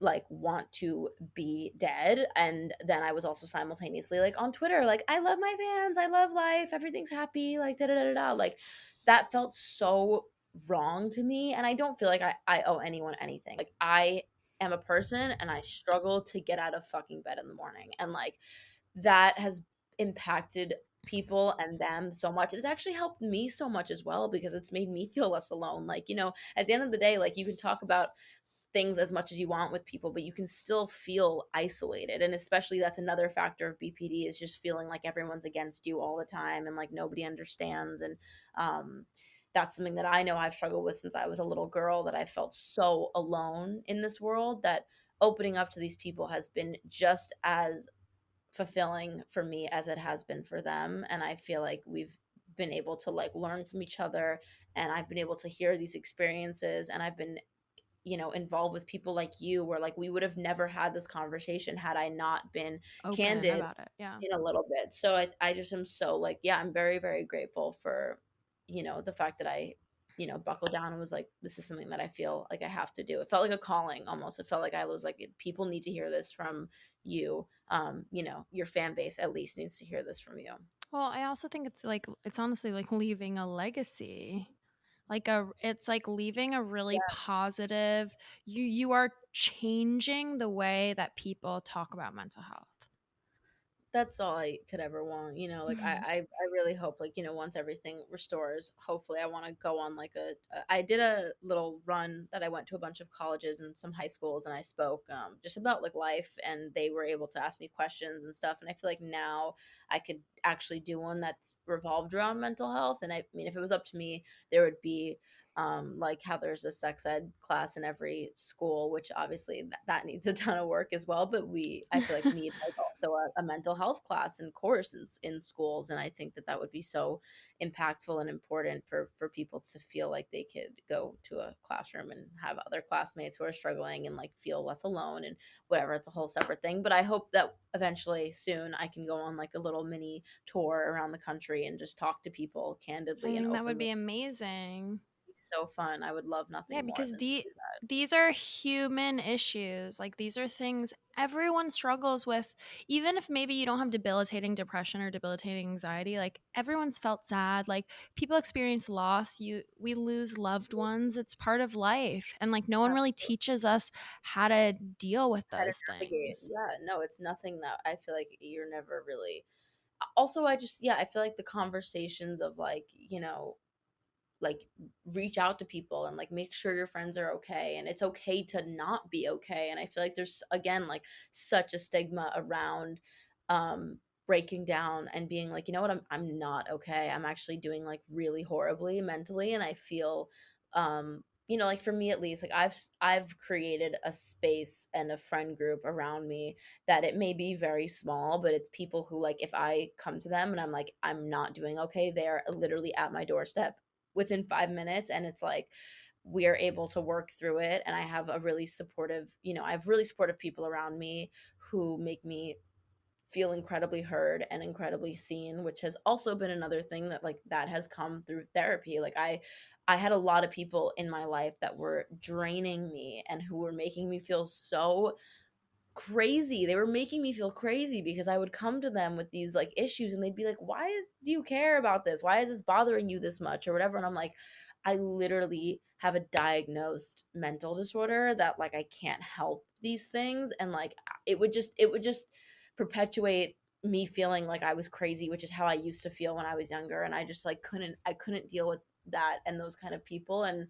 like want to be dead. And then I was also simultaneously like on Twitter, like, I love my fans, I love life, everything's happy, like da da da da da. Like, that felt so wrong to me. And I don't feel like I owe anyone anything. Like, I am a person and I struggle to get out of fucking bed in the morning. And like, that has impacted people and them so much. It's actually helped me so much as well, because it's made me feel less alone. Like, at the end of the day, like, you can talk about things as much as you want with people, but you can still feel isolated. And especially that's another factor of BPD, is just feeling like everyone's against you all the time and like nobody understands. And that's something that I know I've struggled with since I was a little girl, that I felt so alone in this world, that opening up to these people has been just as fulfilling for me as it has been for them. And I feel like we've been able to like learn from each other, and I've been able to hear these experiences, and I've been, involved with people like you, where like we would have never had this conversation had I not been Open candid about it. Yeah. in a little bit. So I just am so like, yeah, I'm very, very grateful for, the fact that I, buckled down and was like, this is something that I feel like I have to do. It felt like a calling almost. It felt like I was like, people need to hear this from you. Your fan base at least needs to hear this from you. Well, I also think it's honestly like leaving a legacy. It's like leaving a really positive, you are changing the way that people talk about mental health. That's all I could ever want, like I really hope, like, once everything restores, hopefully I want to go on like I did a little run that I went to a bunch of colleges and some high schools, and I spoke just about like life, and they were able to ask me questions and stuff, and I feel like now I could actually do one that's revolved around mental health. And I mean, if it was up to me, there would be like how there's a sex ed class in every school, which obviously that needs a ton of work as well. But I feel like we need like also a mental health class and course in schools. And I think that would be so impactful and important for people to feel like they could go to a classroom and have other classmates who are struggling and like feel less alone and whatever. It's a whole separate thing. But I hope that eventually soon I can go on like a little mini tour around the country and just talk to people I candidly and think that would openly. be amazing. So fun. I would love Yeah, nothing more because than to do that. these are human issues. Like these are things everyone struggles with. Even if maybe you don't have debilitating depression or debilitating anxiety, like everyone's felt sad. Like people experience loss. We lose loved ones. It's part of life. And like no one really teaches us how to deal with How to those navigate. things. Yeah, no, it's nothing that I feel like you're never really. Also, I just, yeah, I feel like the conversations of like, like reach out to people and like make sure your friends are okay, and it's okay to not be okay. And I feel like there's again like such a stigma around breaking down and being like, you know what, I'm not okay, I'm actually doing like really horribly mentally. And I feel like for me at least, like I've created a space and a friend group around me that it may be very small, but it's people who like if I come to them and I'm like I'm not doing okay, they're literally at my doorstep within 5 minutes, and it's like we are able to work through it. And I have a really supportive, I have really supportive people around me who make me feel incredibly heard and incredibly seen, which has also been another thing that like that has come through therapy. Like I had a lot of people in my life that were draining me and who were making me feel so crazy. They were making me feel crazy because I would come to them with these like issues, and they'd be like, "Why do you care about this? Why is this bothering you this much or whatever?" And I'm like, "I literally have a diagnosed mental disorder that like I can't help these things." And like it would just perpetuate me feeling like I was crazy, which is how I used to feel when I was younger, and I just like couldn't deal with that and those kind of people. And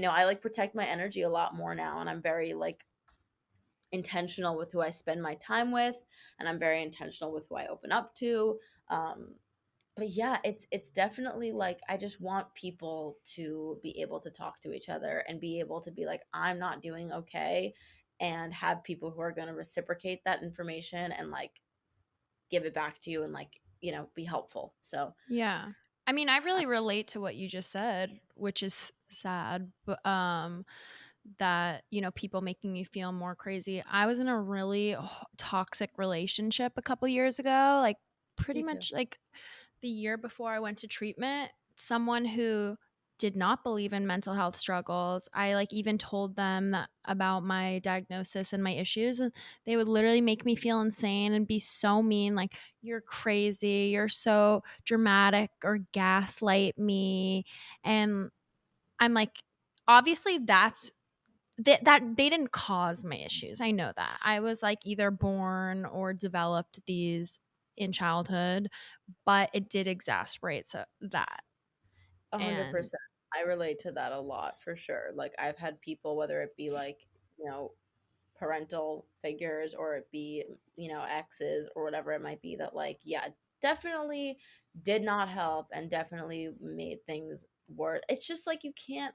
I like protect my energy a lot more now, and I'm very like intentional with who I spend my time with, and I'm very intentional with who I open up to. But yeah, it's definitely like I just want people to be able to talk to each other and be able to be like, I'm not doing okay, and have people who are going to reciprocate that information and like give it back to you and like, be helpful. So Yeah. I mean, I really relate to what you just said, which is sad, but that, people making you feel more crazy. I was in a really toxic relationship a couple years ago, like pretty me too. much like the year before I went to treatment. Someone who did not believe in mental health struggles. I like even told them about my diagnosis and my issues, and they would literally make me feel insane and be so mean, like you're crazy, you're so dramatic, or gaslight me. And I'm like, obviously that they didn't cause my issues. I know that. I was like either born or developed these in childhood, but it did exacerbate that. And 100%. I relate to that a lot for sure. Like I've had people, whether it be like, parental figures or it be, exes or whatever it might be, that like, yeah, definitely did not help and definitely made things worse. It's just like you can't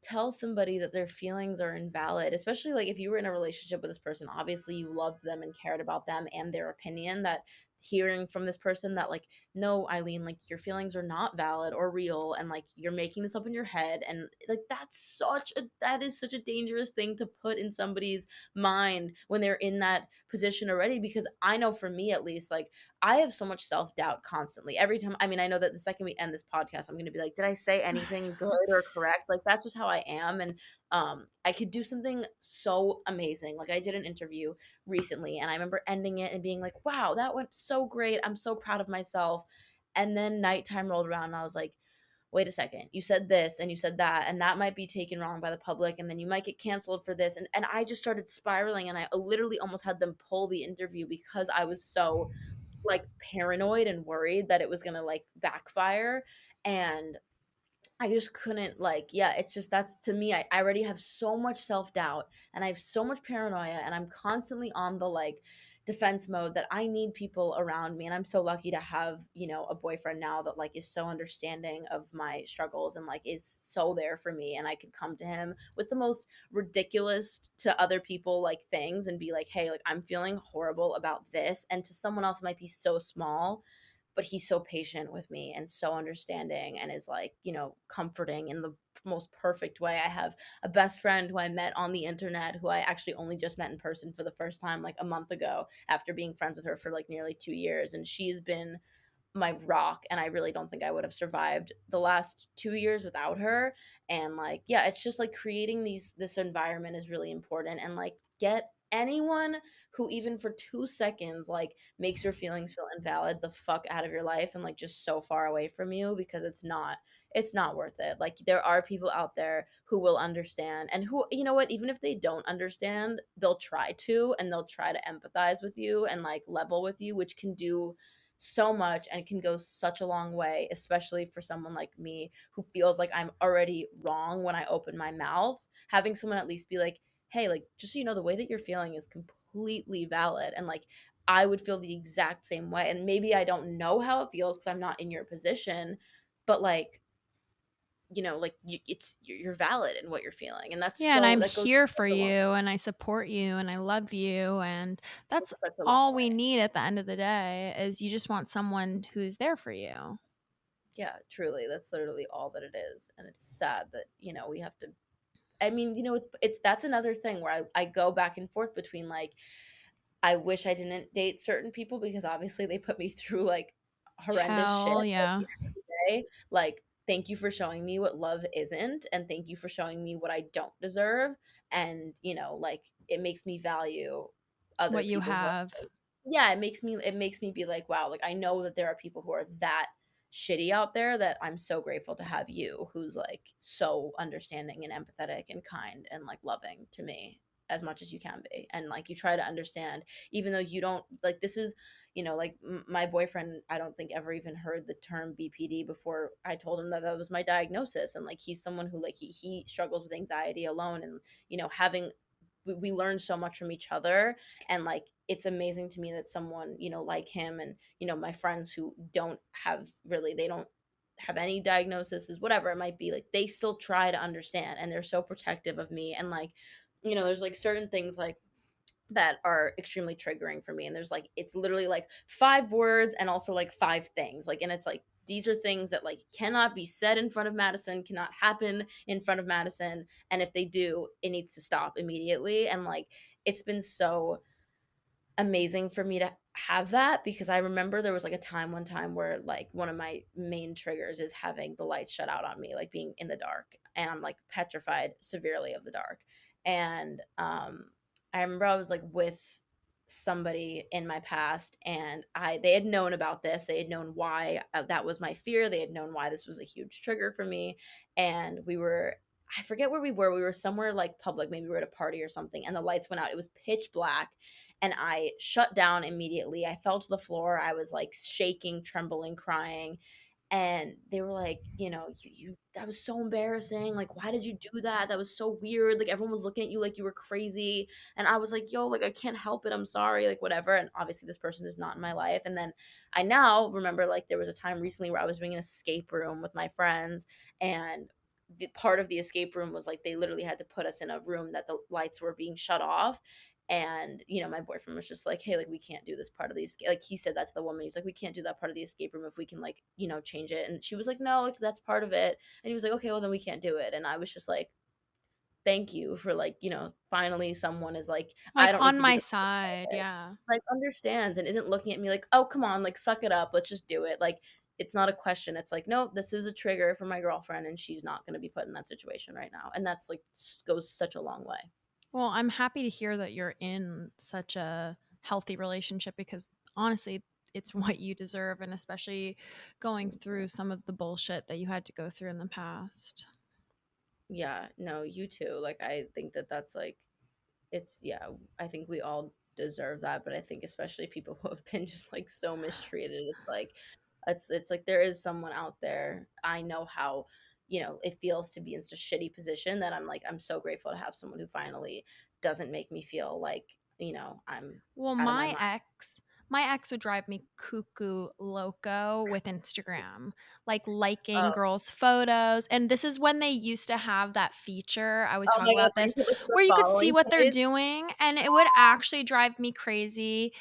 tell somebody that their feelings are invalid, especially like if you were in a relationship with this person, obviously you loved them and cared about them and their opinion, that hearing from this person that like, no, Eileen, like your feelings are not valid or real, and like you're making this up in your head, and like that is such a dangerous thing to put in somebody's mind when they're in that position already. Because I know for me at least, like I have so much self-doubt constantly every time. I mean, I know that the second we end this podcast, I'm going to be like, did I say anything good or correct? Like that's just how I am. And I could do something so amazing. Like I did an interview recently and I remember ending it and being like, wow, that went so great, I'm so proud of myself. And then nighttime rolled around and I was like, wait a second, you said this and you said that, and that might be taken wrong by the public, and then you might get canceled for this. And I just started spiraling, and I literally almost had them pull the interview because I was so like paranoid and worried that it was gonna like backfire. And I just couldn't, like, yeah, it's just that's to me, I already have so much self-doubt and I have so much paranoia, and I'm constantly on the like defense mode that I need people around me. And I'm so lucky to have, you know, a boyfriend now that like is so understanding of my struggles and like is so there for me, and I could come to him with the most ridiculous to other people like things and be like, hey, like I'm feeling horrible about this, and to someone else it might be so small, but he's so patient with me and so understanding and is like, you know, comforting in the most perfect way. I have a best friend who I met on the internet, who I actually only just met in person for the first time like a month ago after being friends with her for like nearly 2 years. And she's been my rock, and I really don't think I would have survived the last 2 years without her. And like, yeah, it's just like creating this environment is really important. And like get anyone who even for 2 seconds like makes your feelings feel invalid the fuck out of your life and like just so far away from you, because it's not worth it. Like there are people out there who will understand, and who, you know what, even if they don't understand, they'll try to, and they'll try to empathize with you and like level with you, which can do so much and can go such a long way, especially for someone like me who feels like I'm already wrong when I open my mouth. Having someone at least be like, hey, like just so you know, the way that you're feeling is completely valid, and like I would feel the exact same way. And maybe I don't know how it feels because I'm not in your position, but like, you know, like you're valid in what you're feeling, and that's Yeah, and so I'm that goes here for such a long you and I support you and I love you, and that's such a long all we way. need at the end of the day is you just want someone who's there for you. Yeah, truly, that's literally all that it is. And it's sad that, you know, we have to, I mean, you know, it's that's another thing where I go back and forth between like I wish I didn't date certain people because obviously they put me through like horrendous shit. Hell But at yeah. the end of the day, like thank you for showing me what love isn't, and thank you for showing me what I don't deserve. And you know, like it makes me value other What you people who are, have. yeah, it makes me be like, wow, like I know that there are people who are that shitty out there, that I'm so grateful to have you who's like so understanding and empathetic and kind and like loving to me as much as you can be. And like you try to understand even though you don't like, this is, you know, like my boyfriend I don't think ever even heard the term BPD before I told him that that was my diagnosis. And like he's someone who like he struggles with anxiety alone. And you know, having we learn so much from each other. And like it's amazing to me that someone, you know, like him, and you know, my friends who don't have really, they don't have any diagnosis, is whatever it might be, like they still try to understand, and they're so protective of me. And like, you know, there's like certain things like that are extremely triggering for me, and there's like it's literally like 5 words and also like 5 things, like, and it's like these are things that like cannot be said in front of Madison, cannot happen in front of Madison, and if they do, it needs to stop immediately. And like it's been so amazing for me to have that, because I remember there was like a time one time where like one of my main triggers is having the lights shut out on me, like being in the dark, and I'm like petrified severely of the dark. And I remember I was like with somebody in my past, and I they had known about this, they had known why that was my fear, they had known why this was a huge trigger for me. And we were, I forget where we were somewhere like public, maybe we were at a party or something, and the lights went out, it was pitch black, and I shut down immediately. I fell to the floor. I was like shaking, trembling, crying. And they were like, you know, you that was so embarrassing. Like, why did you do that? That was so weird. Like, everyone was looking at you like you were crazy. And I was like, yo, like, I can't help it. I'm sorry. Like, whatever. And obviously, this person is not in my life. And then I now remember, like, there was a time recently where I was doing an escape room with my friends, and the part of the escape room was like they literally had to put us in a room that the lights were being shut off. And my boyfriend was just like, hey, like we can't do this part of the escape, like he said that to the woman. He was like, we can't do that part of the escape room if we can, like, change it. And she was like, no, like that's part of it. And he was like, okay, well then we can't do it. And I was just like, thank you for, like, finally someone is like, I Like don't need on to be my the side, yeah. like understands and isn't looking at me like, oh come on, like suck it up, let's just do it. Like, it's not a question. It's like, no, this is a trigger for my girlfriend and she's not going to be put in that situation right now. And that's like goes such a long way. Well, I'm happy to hear that you're in such a healthy relationship because honestly, it's what you deserve, and especially going through some of the bullshit that you had to go through in the past. Yeah, no, you too. Like, I think that that's like, it's, yeah, I think we all deserve that. But I think especially people who have been just like so mistreated, it's like, it's like there is someone out there. I know how, it feels to be in such a shitty position that I'm like, I'm so grateful to have someone who finally doesn't make me feel like, I'm Well, out of my my ex would drive me cuckoo loco with Instagram, like liking mind. girls' photos. And this is when they used to have that feature. I was Oh talking my god, about where you this, could look at the where you could see following what they're page. doing, and it would actually drive me crazy.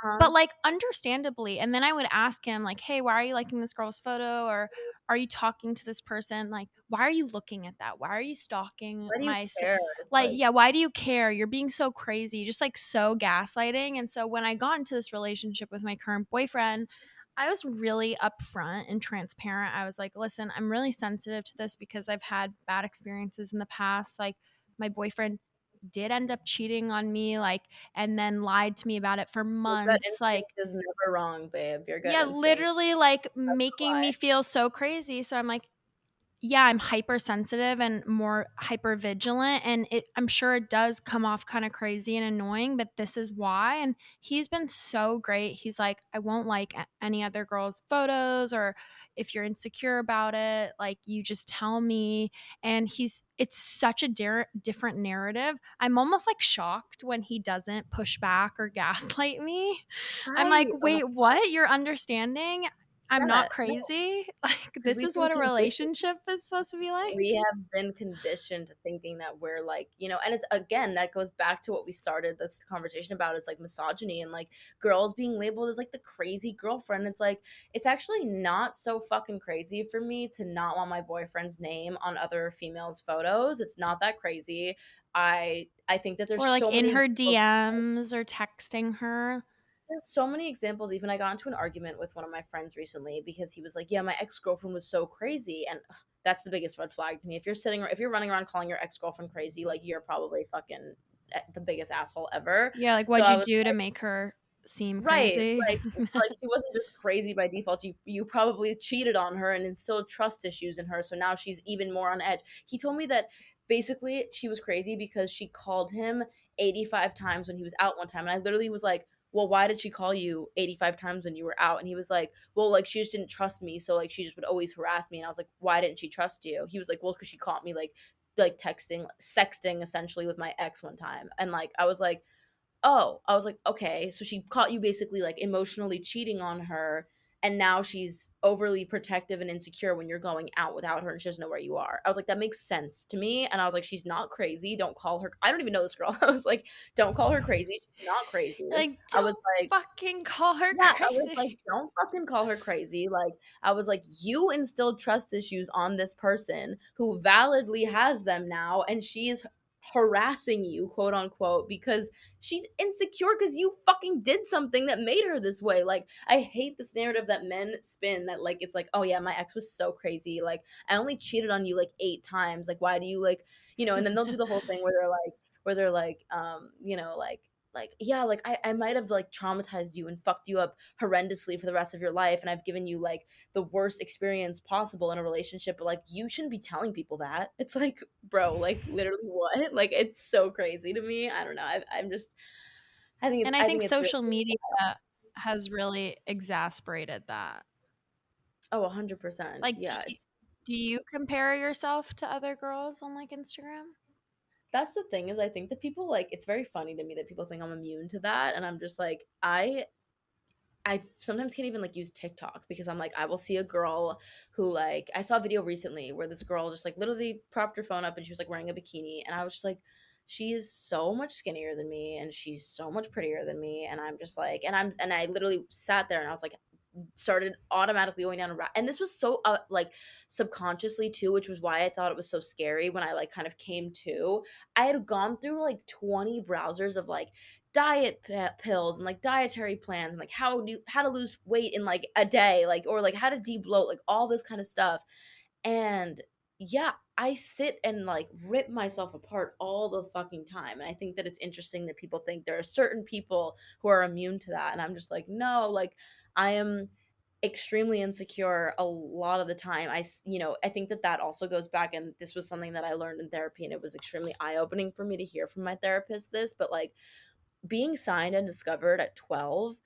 Uh-huh. But, like, understandably, and then I would ask him, like, "Hey, why are you liking this girl's photo?" Or, "Are you talking to this person?" Like, "Why are you looking at that? Why are you stalking Why do you my s—" care? It's Like, like, yeah, "Why do you care? You're being so crazy." Just, like, so gaslighting. And so when I got into this relationship with my current boyfriend, I was really upfront and transparent. I was like, "Listen, I'm really sensitive to this because I've had bad experiences in the past." Like, my boyfriend did end up cheating on me, like, and then lied to me about it for your gut months, like, instinct is never wrong, babe. Your gut yeah, instinct literally, like, doesn't making me lie. feel so crazy. So I'm like, yeah, I'm hypersensitive and more hyper vigilant, and I'm sure it does come off kind of crazy and annoying, but this is why. And he's been so great. He's like, I won't like any other girl's photos, or if you're insecure about it, like you just tell me. And it's such a different narrative. I'm almost like shocked when he doesn't push back or gaslight me. I'm like, Right. Oh my wait, what? You're understanding? I'm god. not No, crazy? Like, because this we've is been what a conditioned. relationship is supposed to be like? We have been conditioned to thinking that we're like, and it's, again, that goes back to what we started this conversation about. It's like misogyny and like girls being labeled as like the crazy girlfriend. It's like, it's actually not so fucking crazy for me to not want my boyfriend's name on other females' photos. It's not that crazy. I think that there's Or, like, so in many her examples. DMs or texting her? There's so many examples. Even I got into an argument with one of my friends recently because he was like, "Yeah, my ex girlfriend was so crazy," and that's the biggest red flag to me. If you're running around calling your ex girlfriend crazy, like you're probably fucking the biggest asshole ever. Yeah, like, So what'd I you was do to make her seem right, crazy? like she wasn't just crazy by default. You probably cheated on her and instilled trust issues in her, so now she's even more on edge. He told me that basically she was crazy because she called him 85 times when he was out one time, and I literally was like, "Well, why did she call you 85 times when you were out?" And he was like, "Well, like she just didn't trust me, so like she just would always harass me." And I was like, "Why didn't she trust you?" He was like, "Well, because she caught me like texting, sexting essentially with my ex one time." And like I was like, oh, I was like, okay, so she caught you basically like emotionally cheating on her, and now she's overly protective and insecure when you're going out without her and she doesn't know where you are. I was like, that makes sense to me. And I was like, she's not crazy. Don't call her. I don't even know this girl. I was like, don't call her crazy. She's not crazy. Like, I was don't like, fucking call her yeah, I was like, crazy. don't fucking call her crazy. Like, I was like, you instilled trust issues on this person who validly has them now, and she is harassing you, quote unquote, because she's insecure because you fucking did something that made her this way. Like, I hate this narrative that men spin that, like, it's like, oh yeah, my ex was so crazy. Like, I only cheated on you like 8 times. Like, why do you like, and then they'll do the whole thing where they're like, yeah, like I might have like traumatized you and fucked you up horrendously for the rest of your life, and I've given you like the worst experience possible in a relationship, but like you shouldn't be telling people that. It's like, bro, like literally what? Like, it's so crazy to me. I don't know. I'm just, And I I think think it's really, social media has really exasperated that. oh, 100%. Like, Yeah, it's, do you compare yourself to other girls on, like, Instagram? that's the thing, is I think that people, like, it's very funny to me that people think I'm immune to that, and I'm just like, I sometimes can't even like use TikTok because I'm like, I will see a girl who like, I saw a video recently where this girl just like literally propped her phone up and she was like wearing a bikini. And I was just like, she is so much skinnier than me and she's so much prettier than me. And I'm just like, and I literally sat there and I was like, started automatically going down a rat. And this was so like subconsciously too, which was why I thought it was so scary when I like kind of came to. I had gone through like 20 browsers of like diet pills and like dietary plans and like how to lose weight in like a day, like, or like how to de-bloat, like all this kind of stuff. And yeah, I sit and like rip myself apart all the fucking time. And I think that it's interesting that people think there are certain people who are immune to that. And I'm just like, no, like I am extremely insecure a lot of the time. I think that that also goes back, and this was something that I learned in therapy, and it was extremely eye-opening for me to hear from my therapist this, but like being signed and discovered at 12,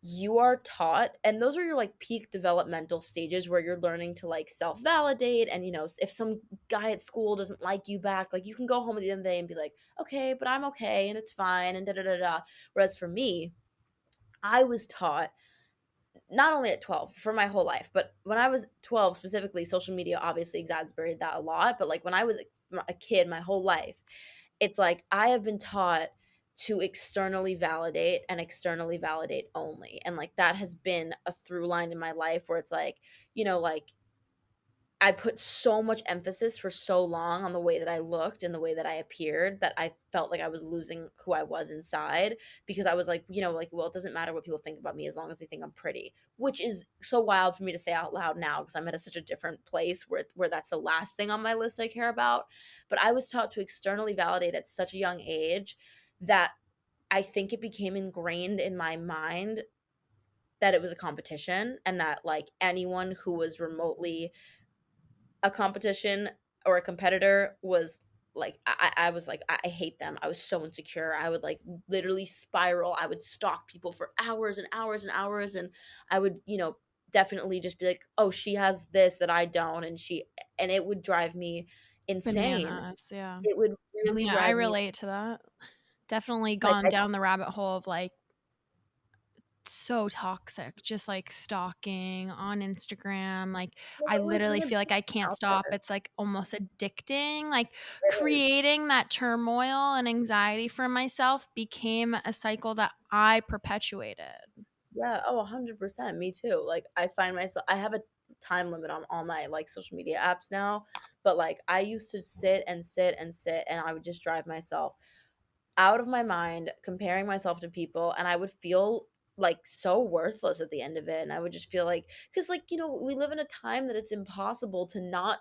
you are taught, and those are your like peak developmental stages where you're learning to like self-validate. And if some guy at school doesn't like you back, like you can go home at the end of the day and be like, okay, but I'm okay and it's fine and da da da da. Whereas for me, I was taught, not only at 12, for my whole life, but when I was 12 specifically, social media obviously exacerbated that a lot. But like when I was a kid, my whole life, it's like I have been taught to externally validate and externally validate only. And like that has been a through line in my life where it's like, like I put so much emphasis for so long on the way that I looked and the way that I appeared that I felt like I was losing who I was inside, because I was like, like, well, it doesn't matter what people think about me as long as they think I'm pretty, which is so wild for me to say out loud now because I'm at such a different place where that's the last thing on my list I care about. But I was taught to externally validate at such a young age that I think it became ingrained in my mind that it was a competition, and that like anyone who was remotely a competition or a competitor was like, I was like, I hate them. I was so insecure. I would like literally spiral. I would stalk people for hours and hours and hours. And I would, definitely just be like, oh, she has this that I don't. And it would drive me insane. Bananas, yeah. It would really Yeah, I drive me relate to that. Definitely like, gone down the rabbit hole of like so toxic, just like stalking on Instagram. Like there's I always literally gonna be feel like I can't out stop. there. It's like almost addicting. Like It is. creating that turmoil and anxiety for myself became a cycle that I perpetuated. Yeah, oh, 100%, me too. Like, I find myself I have a time limit on all my, like, social media apps now, but, like, I used to sit and sit and sit, and I would just drive myself out of my mind, comparing myself to people, and I would feel, like, so worthless at the end of it, and I would just feel like, because like, we live in a time that it's impossible to not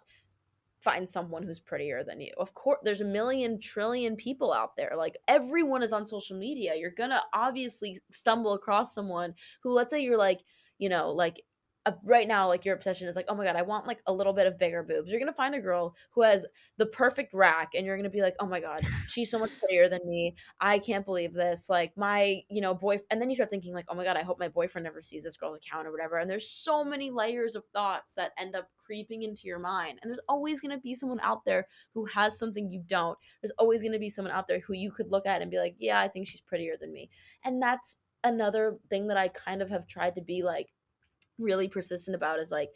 find someone who's prettier than you. Of course, there's a million trillion people out there. Like everyone is on social media. You're going to obviously stumble across someone who, let's say you're like, like right now, like your obsession is like, oh my God, I want like a little bit of bigger boobs. You're going to find a girl who has the perfect rack and you're going to be like, oh my God, she's so much prettier than me. I can't believe this. Like my, boy. And then you start thinking like, oh my God, I hope my boyfriend never sees this girl's account or whatever. And there's so many layers of thoughts that end up creeping into your mind. And there's always going to be someone out there who has something you don't. There's always going to be someone out there who you could look at and be like, yeah, I think she's prettier than me. And that's another thing that I kind of have tried to be like really persistent about, is like,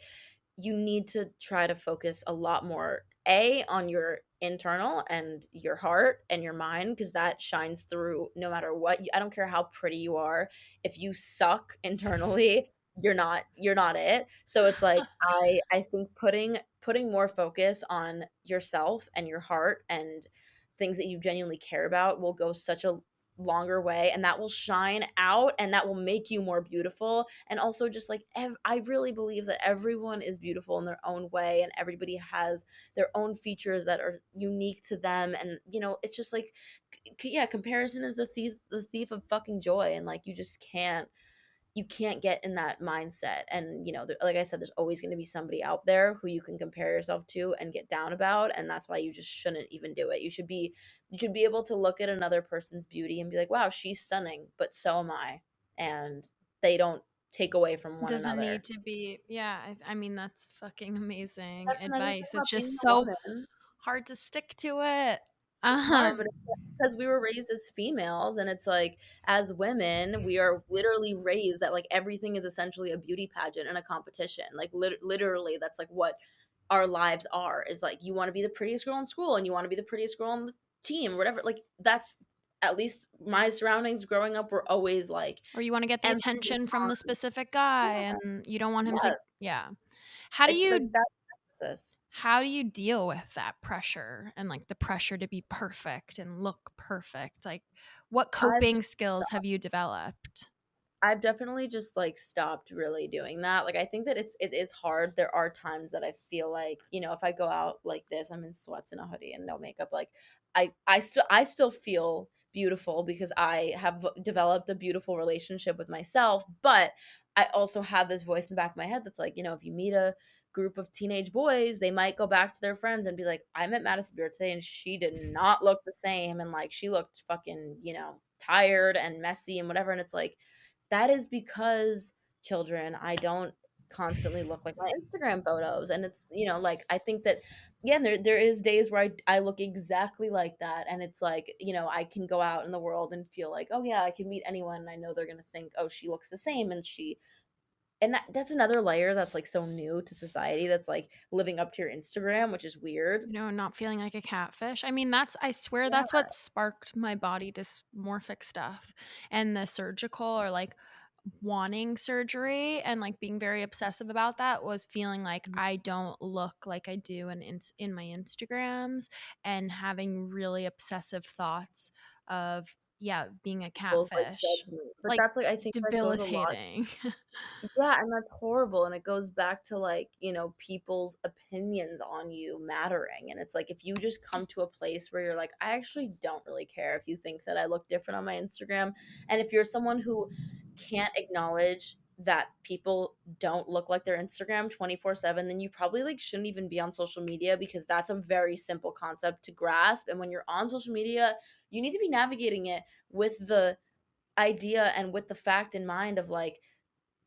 you need to try to focus a lot more on your internal and your heart and your mind, because that shines through no matter what. I don't care how pretty you are, if you suck internally, you're not it. So it's like, I think putting more focus on yourself and your heart and things that you genuinely care about will go such a longer way, and that will shine out and that will make you more beautiful. And also just like I really believe that everyone is beautiful in their own way, and everybody has their own features that are unique to them. And it's just like, yeah, comparison is the thief of fucking joy. And like you can't get in that mindset. And like I said, there's always going to be somebody out there who you can compare yourself to and get down about, and that's why you just shouldn't even do it. You should be able to look at another person's beauty and be like, wow, she's stunning, but so am I. And they don't take away from one Doesn't another. need to be. Yeah, I mean that's fucking amazing That's another thing advice. It's about being just a so woman. hard to stick to it. It's Uh-huh. hard, but it's because we were raised as females, and it's like as women, we are literally raised that like everything is essentially a beauty pageant and a competition. Like literally, that's like what our lives are. Is like you want to be the prettiest girl in school, and you want to be the prettiest girl on the team, or whatever. Like that's at least my surroundings growing up were always like Or you wanna get the emphasis attention from on the specific guy, yeah, and you don't want him to yeah. yeah. How do It's like you that emphasis. how do you deal with that pressure and, like, the pressure to be perfect and look perfect? Like, what I've coping skills have you developed? I've definitely just like stopped really doing that. Like I think that it is hard. There are times that I feel like, if I go out like this, I'm in sweats and a hoodie and no makeup, like I still feel beautiful because I have developed a beautiful relationship with myself, but I also have this voice in the back of my head that's like, if you meet a group of teenage boys, they might go back to their friends and be like, I met Madison Beer today and she did not look the same, and like she looked fucking, tired and messy and whatever, and it's like that is because, children, I don't constantly look like my Instagram photos. And it's, like I think that yeah, there is days where I look exactly like that. And it's like, I can go out in the world and feel like, oh yeah, I can meet anyone and I know they're gonna think, oh, she looks the same, and that's another layer that's like so new to society, that's like living up to your Instagram, which is weird. You know, not feeling like a catfish. I mean, I swear Yeah. that's what sparked my body dysmorphic stuff and the surgical or like wanting surgery and like being very obsessive about that was feeling like I don't look like I do in my Instagrams and having really obsessive thoughts of yeah, being a People's like catfish. judgment. But Like that's like I think that goes a lot. debilitating. Yeah, and that's horrible, and it goes back to, like, people's opinions on you mattering, and it's like, if you just come to a place where you're like, "I actually don't really care if you think that I look different on my Instagram," and if you're someone who can't acknowledge that people don't look like their Instagram 24/7, then you probably, like, shouldn't even be on social media, because that's a very simple concept to grasp, and when you're on social media, you need to be navigating it with the idea and with the fact in mind of, like,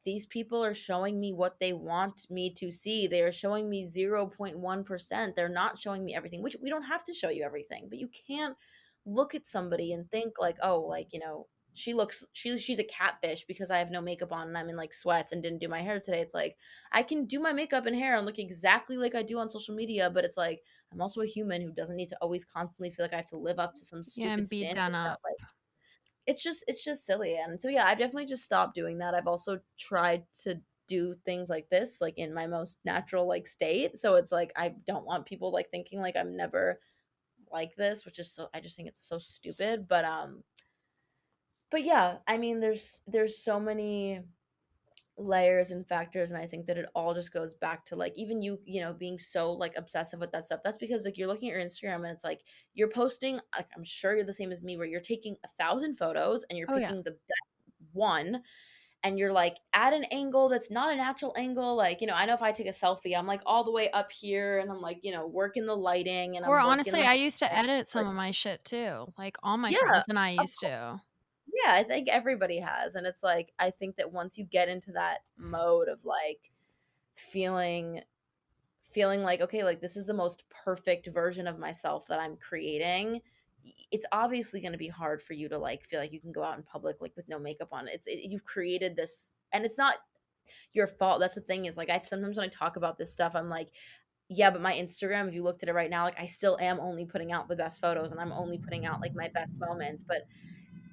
these people are showing me what they want me to see. They are showing me 0.1%. They're not showing me everything, which we don't have to show you everything, but you can't look at somebody and think like, oh, like, she's a catfish because I have no makeup on and I'm in like sweats and didn't do my hair today. It's like I can do my makeup and hair and look exactly like I do on social media, but it's like I'm also a human who doesn't need to always constantly feel like I have to live up to some Yeah, stupid and be standard done that up. like it's just silly. And so yeah, I've definitely just stopped doing that. I've also tried to do things like this like in my most natural like state, so it's like I don't want people like thinking like I'm never like this, which is so I just think it's so stupid. But yeah, I mean there's so many layers and factors, and I think that it all just goes back to like even you being so like obsessive with that stuff. That's because like you're looking at your Instagram and it's like you're posting, like I'm sure you're the same as me, where you're taking 1,000 photos and you're Oh yeah. picking the best one, and you're like at an angle that's not a natural angle. Like, I know if I take a selfie, I'm like all the way up here and I'm like, working the lighting and Or I'm working honestly, the I used to edit like some of my shit too. Like all my yeah, friends and I of used to. yeah, I think everybody has. And it's like, I think that once you get into that mode of like feeling like, okay, like this is the most perfect version of myself that I'm creating, it's obviously going to be hard for you to like feel like you can go out in public like with no makeup on. You've created this, and it's not your fault. That's the thing, is like I sometimes when I talk about this stuff, I'm like, yeah, but my Instagram, if you looked at it right now, like I still am only putting out the best photos and I'm only putting out like my best moments. But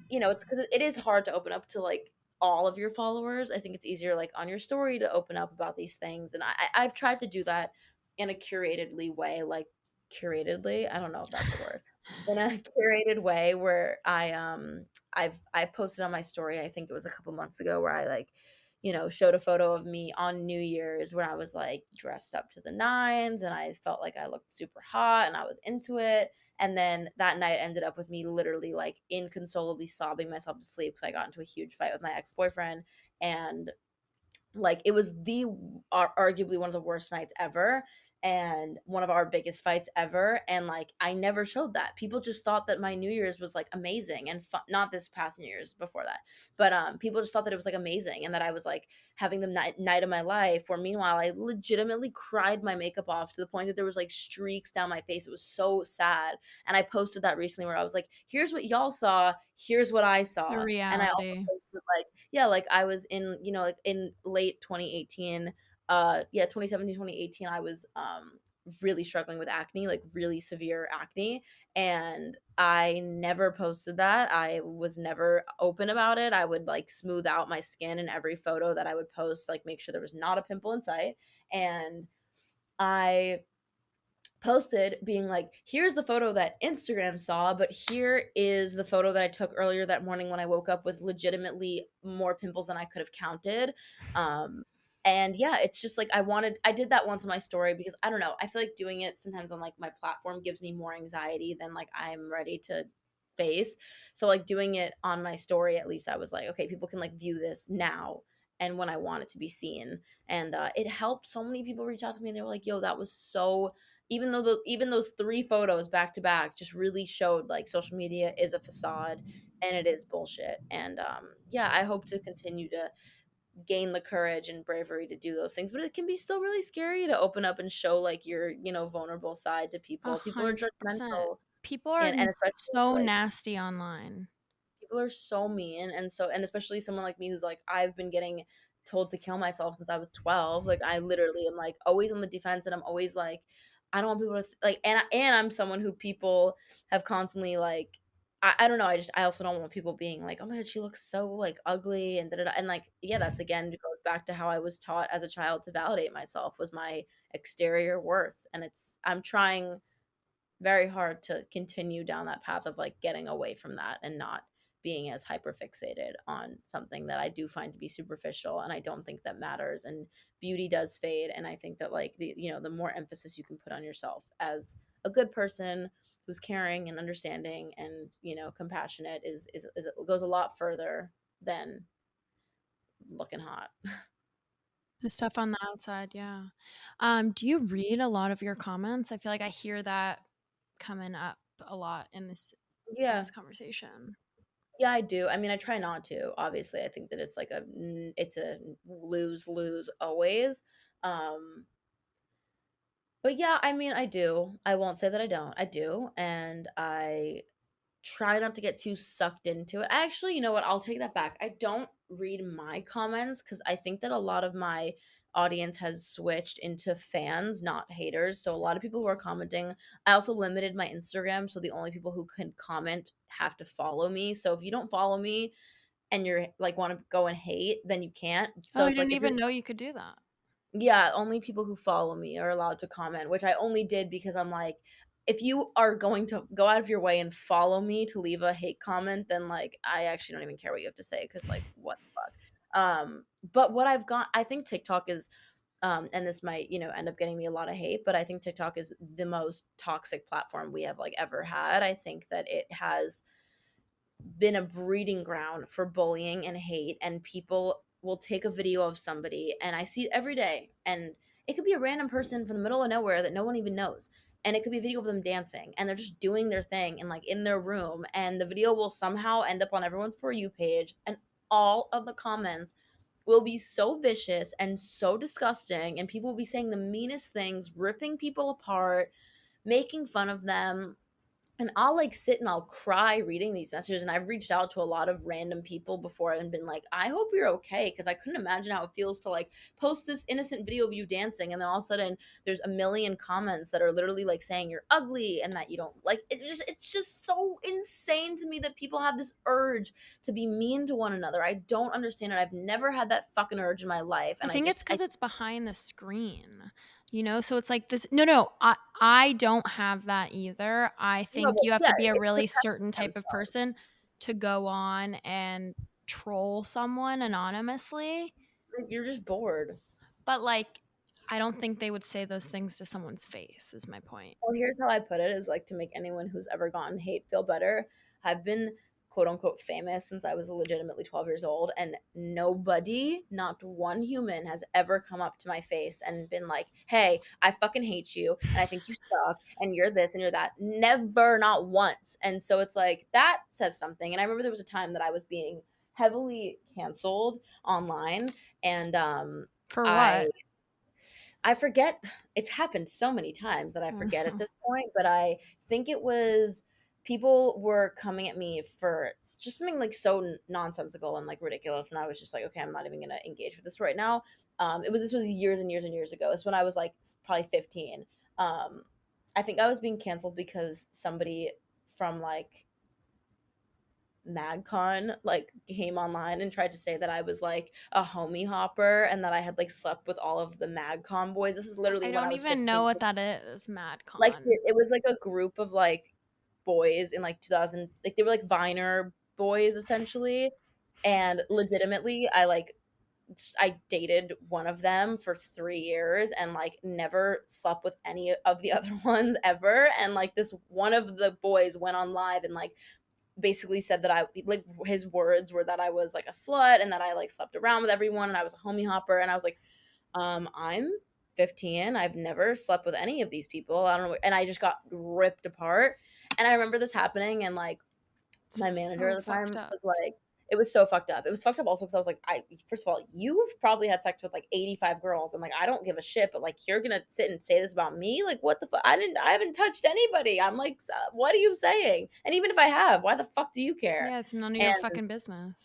it's because it is hard to open up to like all of your followers. I think it's easier like on your story to open up about these things, and I've tried to do that in a curatedly way, like curatedly. I don't know if that's a word. In a curated way where I posted on my story. I think it was a couple months ago where I like showed a photo of me on New Year's when I was like dressed up to the nines and I felt like I looked super hot and I was into it. And then that night ended up with me literally like inconsolably sobbing myself to sleep because I got into a huge fight with my ex boyfriend. And like it was arguably one of the worst nights ever, and one of our biggest fights ever, and like I never showed that. People just thought that my New Year's was like amazing and fun. Not this past New Year's, before that, but people just thought that it was like amazing and that I was like having the night of my life, where meanwhile I legitimately cried my makeup off to the point that there was like streaks down my face. It was so sad. And I posted that recently where I was like, here's what y'all saw, here's what I The saw. And I also reality. posted like, yeah, like I was in, like in late 2018, 2017, 2018, I was really struggling with acne, like really severe acne, and I never posted that. I was never open about it. I would like smooth out my skin in every photo that I would post, like make sure there was not a pimple in sight. And I posted being like, here's the photo that Instagram saw, but here is the photo that I took earlier that morning when I woke up with legitimately more pimples than I could have counted. Um, and yeah, it's just like I did that once on my story because I don't know, I feel like doing it sometimes on like my platform gives me more anxiety than like I'm ready to face. So like doing it on my story, at least I was like, okay, people can like view this now and when I want it to be seen. And it helped so many people reach out to me and they were like, yo, that was so, even those three photos back to back just really showed like social media is a facade and it is bullshit. And yeah, I hope to continue to gain the courage and bravery to do those things, but it can be still really scary to open up and show like your vulnerable side to people. People are 100%. judgmental, People are and especially so like nasty online. people are so mean. And especially someone like me who's like, I've been getting told to kill myself since I was 12. Like I literally am like always on the defense, and I'm always like, I don't want people to like, and I'm someone who people have constantly like, I don't know, I also don't want people being like, oh my god, she looks so like ugly and da da da. And like, yeah, that's again goes back to how I was taught as a child to validate myself was my exterior worth. And I'm trying very hard to continue down that path of like getting away from that and not being as hyper fixated on something that I do find to be superficial and I don't think that matters. And beauty does fade, and I think that like the more emphasis you can put on yourself as a good person who's caring and understanding and compassionate is it goes a lot further than looking hot. The stuff on the outside, yeah. Do you read a lot of your comments? I feel like I hear that coming up a lot in Yeah. this conversation. Yeah, I do. I mean, I try not to. Obviously, I think that it's a lose lose always. Um, but yeah, I mean, I do. I won't say that I don't. I do, and I try not to get too sucked into it. Actually, you know what? I'll take that back. I don't read my comments because I think that a lot of my audience has switched into fans, not haters. So a lot of people who are commenting, I also limited my Instagram. So the only people who can comment have to follow me. So if you don't follow me and you're like want to go and hate, then you can't. Oh, So I it's like didn't if you're even know you could do that. yeah, only people who follow me are allowed to comment, which I only did because I'm like, if you are going to go out of your way and follow me to leave a hate comment, then like I actually don't even care what you have to say because like what the fuck. But what I've got, I think TikTok is, and this might end up getting me a lot of hate, but I think TikTok is the most toxic platform we have like ever had. I think that it has been a breeding ground for bullying and hate, and people will take a video of somebody, and I see it every day, and it could be a random person from the middle of nowhere that no one even knows, and it could be a video of them dancing and they're just doing their thing and like in their room, and the video will somehow end up on everyone's For You page, and all of the comments will be so vicious and so disgusting, and people will be saying the meanest things, ripping people apart, making fun of them. And I'll like sit and I'll cry reading these messages. And I've reached out to a lot of random people before and been like, I hope you're okay. Cause I couldn't imagine how it feels to like post this innocent video of you dancing. And then all of a sudden there's a million comments that are literally like saying you're ugly and that you don't like it. It's just so insane to me that people have this urge to be mean to one another. I don't understand it. I've never had that fucking urge in my life. I And think it's because it's behind the screen, so it's like this. No, I don't have that either. I no, think but you have yeah, to be a it's really certain protecting type of themselves. person to go on and troll someone anonymously. Like, you're just bored. But like, I don't think they would say those things to someone's face, is my point. Well, here's how I put it is like to make anyone who's ever gotten hate feel better. I've been quote unquote famous since I was legitimately 12 years old, and nobody, not one human, has ever come up to my face and been like, hey, I fucking hate you and I think you suck and you're this and you're that. Never, not once. And so it's like that says something. And I remember there was a time that I was being heavily canceled online, and For I what? I forget. It's happened so many times that I forget at this point, but I think it was people were coming at me for just something like so nonsensical and like ridiculous, and I was just like, okay, I'm not even gonna engage with this right now. This was years and years and years ago. It's when I was like probably 15. I think I was being canceled because somebody from like MagCon like came online and tried to say that I was like a homie hopper and that I had like slept with all of the MagCon boys. This is literally I when I don't was even know 15. what that is, Like MadCon. it was like a group of like boys in like 2000, like they were like Viner boys essentially. And legitimately, I dated one of them for 3 years and like never slept with any of the other ones ever. And like this one of the boys went on live and like basically said that I like his words were that I was like a slut and that I like slept around with everyone and I was a homie hopper, and I was like, I'm 15. I've never slept with any of these people. I don't know, and I just got ripped apart. And I remember this happening, and like my manager So at the fucked time up. was like, it was so fucked up. It was fucked up also because I was like, first of all, you've probably had sex with like 85 girls. I'm like, I don't give a shit, but like, you're gonna sit and say this about me? Like, what the fuck? I haven't touched anybody. I'm like, what are you saying? And even if I have, why the fuck do you care? Yeah, it's none of And your fucking business.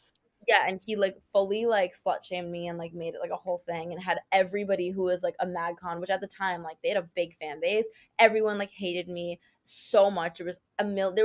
yeah, and he like fully like slut shamed me and like made it like a whole thing and had everybody who was like a MagCon, which at the time like they had a big fan base. Everyone like hated me so much. There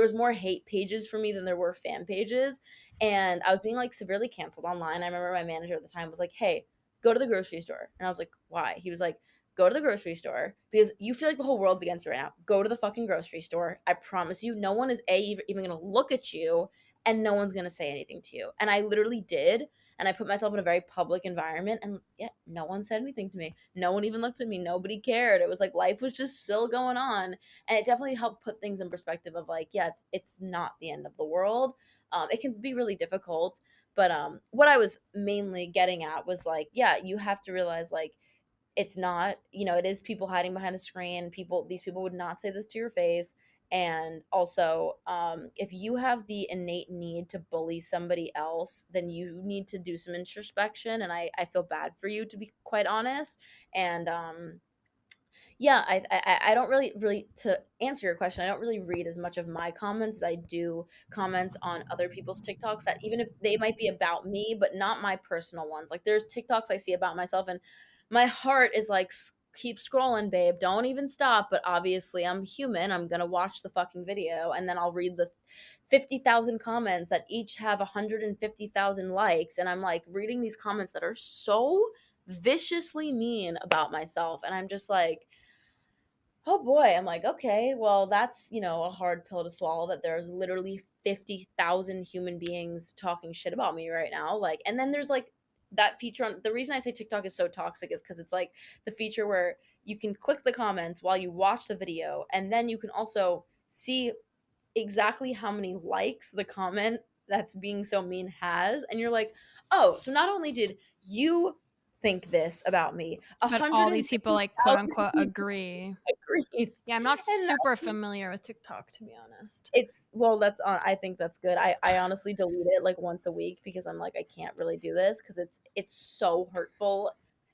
was more hate pages for me than there were fan pages, and I was being like severely canceled online. I remember my manager at the time was like, "Hey, go to the grocery store," and I was like, "Why?" He was like, "Go to the grocery store because you feel like the whole world's against you right now. Go to the fucking grocery store. I promise you, no one is even gonna look at you." And no one's going to say anything to you. And I literally did. And I put myself in a very public environment. And yeah, no one said anything to me. No one even looked at me. Nobody cared. It was like life was just still going on. And it definitely helped put things in perspective of like, yeah, it's not the end of the world. It can be really difficult. But what I was mainly getting at was like, yeah, you have to realize like, it's not, it is people hiding behind a screen. These people would not say this to your face. And also, if you have the innate need to bully somebody else, then you need to do some introspection, and I feel bad for you, to be quite honest. And yeah, I don't really, to answer your question, I don't really read as much of my comments as I do comments on other people's TikToks, that even if they might be about me, but not my personal ones. Like there's TikToks I see about myself, and my heart is like, keep scrolling, babe. Don't even stop. But obviously, I'm human. I'm gonna watch the fucking video, and then I'll read the 50,000 comments that each have 150,000 likes, and I'm like reading these comments that are so viciously mean about myself, and I'm just like, oh boy, I'm like, okay, well, that's, a hard pill to swallow, that there's literally 50,000 human beings talking shit about me right now. Like, and then there's like that feature on, the reason I say TikTok is so toxic is because it's like the feature where you can click the comments while you watch the video, and then you can also see exactly how many likes the comment that's being so mean has. And you're like, oh, so not only did you think this about me, But all these people, like, quote 150,000 unquote, people agree. agreed. Yeah, I'm not And super familiar with TikTok, to be honest. it's, well, that's I think that's good. I honestly delete it like once a week because I'm like, I can't really do this because it's so hurtful,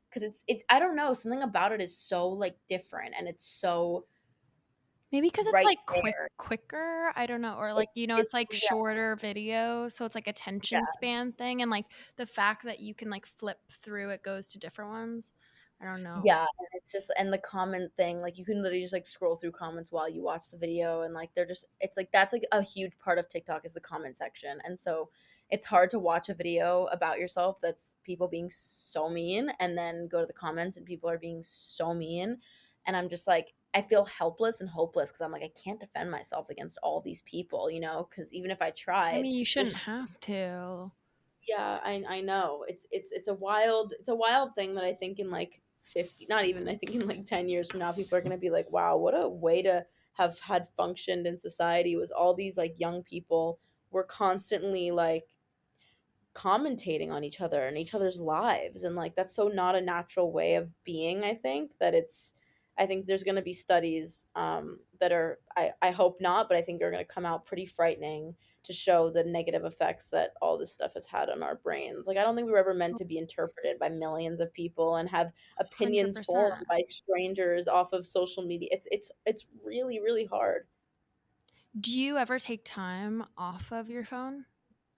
because it's I don't know, something about it is so like different, and it's so Maybe because it's right like there. quicker. I don't know. Or like, It's it's like yeah, shorter video. So it's like attention yeah. span thing. And like the fact that you can like flip through it goes to different ones. I don't know. Yeah, and it's just, and the comment thing, like you can literally just like scroll through comments while you watch the video, and like they're just, it's like that's like a huge part of TikTok is the comment section. And so it's hard to watch a video about yourself that's people being so mean and then go to the comments and people are being so mean. And I'm just like, I feel helpless and hopeless because I'm like, I can't defend myself against all these people, because even if I I tried, mean, you there's, shouldn't have to. yeah, I know. It's a wild thing that I think in like 50, not even, I think in like 10 years from now people are going to be like, wow, what a way to have had functioned in society, was all these like young people we're constantly like commentating on each other and each other's lives, and like that's so not a natural way of being. I think there's going to be studies that are, I hope not, but I think are going to come out pretty frightening to show the negative effects that all this stuff has had on our brains. Like I don't think we were ever meant to be interpreted by millions of people and have opinions formed 100%. by strangers off of social media. It's really really hard. Do you ever take time off of your phone?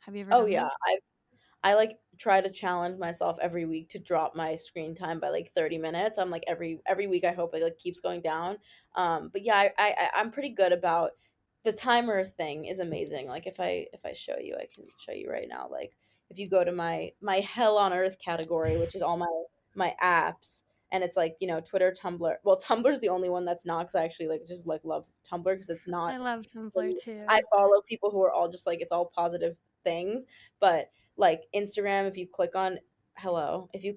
Have you ever Oh done yeah, that? I like try to challenge myself every week to drop my screen time by like 30 minutes. I'm like every week I hope it like keeps going down. But yeah, I'm pretty good about the timer thing is amazing. Like if I show you, I can show you right now. Like if you go to my hell on earth category, which is all my apps, and it's like, Twitter, Tumblr. Well, Tumblr's the only one that's not, because I actually like just like love Tumblr because it's not. I love Tumblr too. I follow people who are all just like it's all positive things, but like Instagram, if you click on hello, if you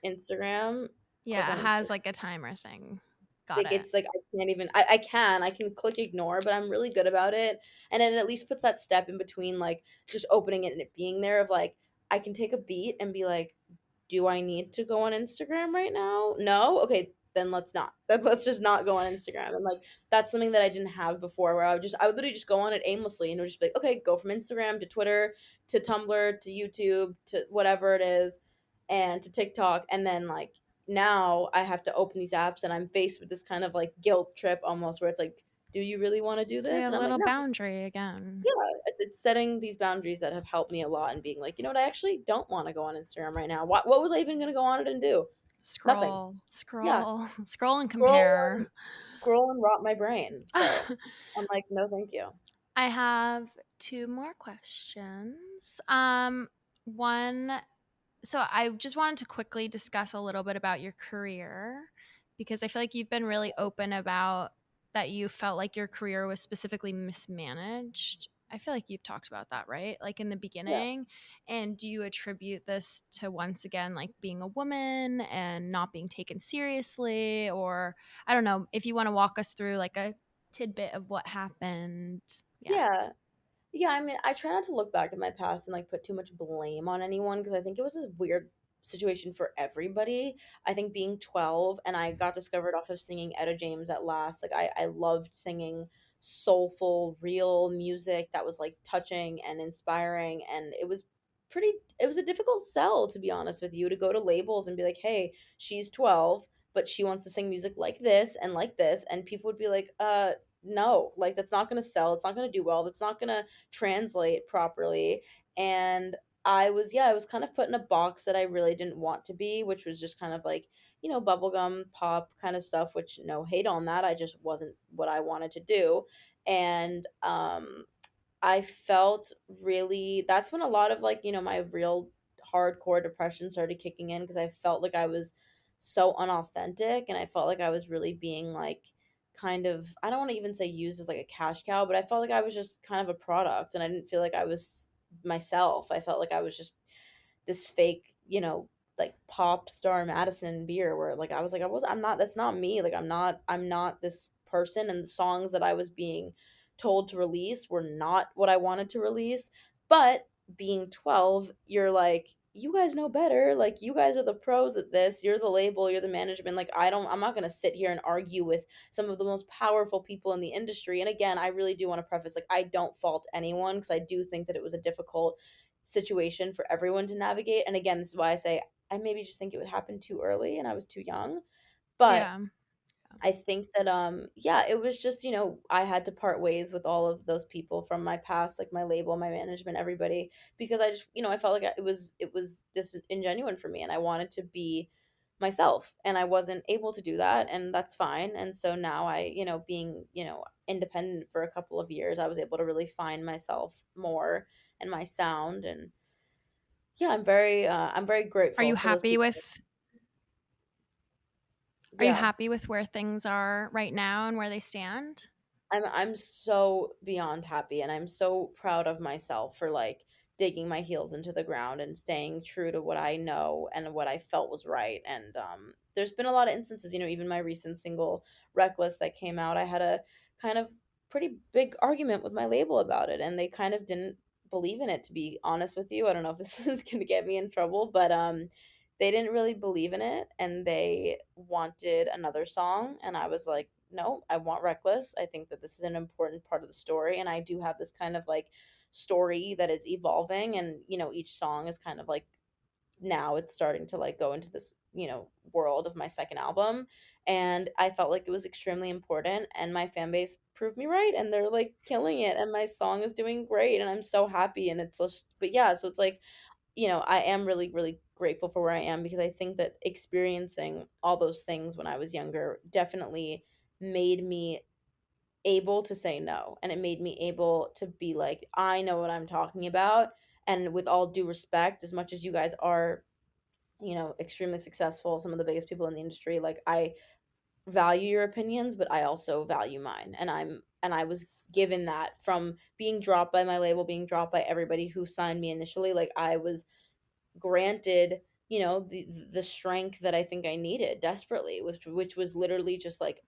Instagram, click Yeah, it on has Instagram. like a timer thing. Got Like it. it's like I can't even I can click ignore, but I'm really good about it. And it at least puts that step in between like just opening it and it being there of like I can take a beat and be like, do I need to go on Instagram right now? No? Okay, then let's not. Let's just not go on Instagram. And like that's something that I didn't have before, where I would literally just go on it aimlessly and it would just be like, okay, go from Instagram to Twitter to Tumblr to YouTube to whatever it is and to TikTok, and then like now I have to open these apps and I'm faced with this kind of like guilt trip almost, where it's like, do you really want to do So you this? have And a I'm like, little no. boundary again. Yeah, it's setting these boundaries that have helped me a lot, and being like, you know what, I actually don't want to go on Instagram right now. What was I even going to go on it and do? Nothing. Scroll, Yeah, scroll, scroll and scroll compare. and scroll and rot my brain. So I'm like, no, thank you. I have two more questions. One, so I just wanted to quickly discuss a little bit about your career, because I feel like you've been really open about that you felt like your career was specifically mismanaged. I feel like you've talked about that, right? Like in the Yeah. beginning. And do you attribute this to, once again, like being a woman and not being taken seriously? Or I don't know if you want to walk us through like a tidbit of what happened. Yeah. Yeah. Yeah, I mean, I try not to look back at my past and like put too much blame on anyone, because I think it was this weird situation for everybody. I think being 12 and I got discovered off of singing Etta James at last. Like I loved singing soulful, real music that was like touching and inspiring, and it was a difficult sell, to be honest with you, to go to labels and be like, "Hey, she's 12, but she wants to sing music like this," and people would be like, no, like that's not going to sell. It's not going to do well. That's not going to translate properly. And I was kind of put in a box that I really didn't want to be, which was just kind of like, bubblegum pop kind of stuff, which no hate on that. I just wasn't what I wanted to do. And I felt really, that's when a lot of like, my real hardcore depression started kicking in, because I felt like I was so unauthentic, and I felt like I was really being like kind of, I don't want to even say used as like a cash cow, but I felt like I was just kind of a product, and I didn't feel like I was myself. I felt like I was just this fake, like pop star Madison Beer, where like I'm not, that's not me. Like I'm not this person, and the songs that I was being told to release were not what I wanted to release. But being 12, you're like, you guys know better. Like you guys are the pros at this. You're the label, you're the management. Like I'm not going to sit here and argue with some of the most powerful people in the industry. And again, I really do want to preface, like I don't fault anyone, because I do think that it was a difficult situation for everyone to navigate. And again, this is why I say I maybe just think it would happen too early and I was too young. But Yeah. I think that yeah, it was just, I had to part ways with all of those people from my past, like my label, my management, everybody, because I just, I felt like it was disingenuine for me, and I wanted to be myself, and I wasn't able to do that, and that's fine. And so now being, independent for a couple of years, I was able to really find myself more and my sound. And yeah, I'm very Are grateful you for those happy people. with Are you Yeah. happy with where things are right now and where they stand? I'm so beyond happy, and I'm so proud of myself for like digging my heels into the ground and staying true to what I know and what I felt was right. And there's been a lot of instances, even my recent single Reckless that came out, I had a kind of pretty big argument with my label about it, and they kind of didn't believe in it, to be honest with you. I don't know if this is going to get me in trouble, but they didn't really believe in it, and they wanted another song, and I was like, no, I want Reckless. I think that this is an important part of the story, and I do have this kind of like story that is evolving, and each song is kind of like, now it's starting to like go into this world of my second album, and I felt like it was extremely important, and my fan base proved me right, and they're like killing it, and my song is doing great, and I'm so happy, and it's just, but yeah, so it's like, I am really, really grateful for where I am, because I think that experiencing all those things when I was younger definitely made me able to say no. And it made me able to be like, I know what I'm talking about. And with all due respect, as much as you guys are, extremely successful, some of the biggest people in the industry, like, I value your opinions, but I also value mine. And I was given that from being dropped by my label, being dropped by everybody who signed me initially. Like, I was granted, the strength that I think I needed desperately, which was literally just like,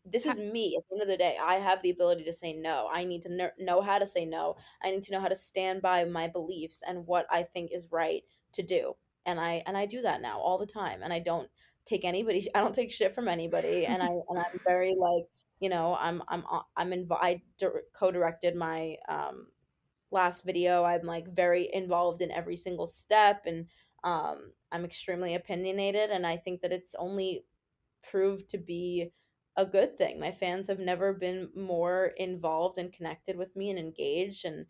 this Ha- is me. At the end of the day, I have the ability to say no. I need to know how to say no. I need to know how to stand by my beliefs and what I think is right to do. And I do that now all the time. And I don't take anybody. I don't take shit from anybody. And I'm very like, I co-directed my last video. I'm like very involved in every single step, and I'm extremely opinionated, and I think that it's only proved to be a good thing. My fans have never been more involved and connected with me and engaged, and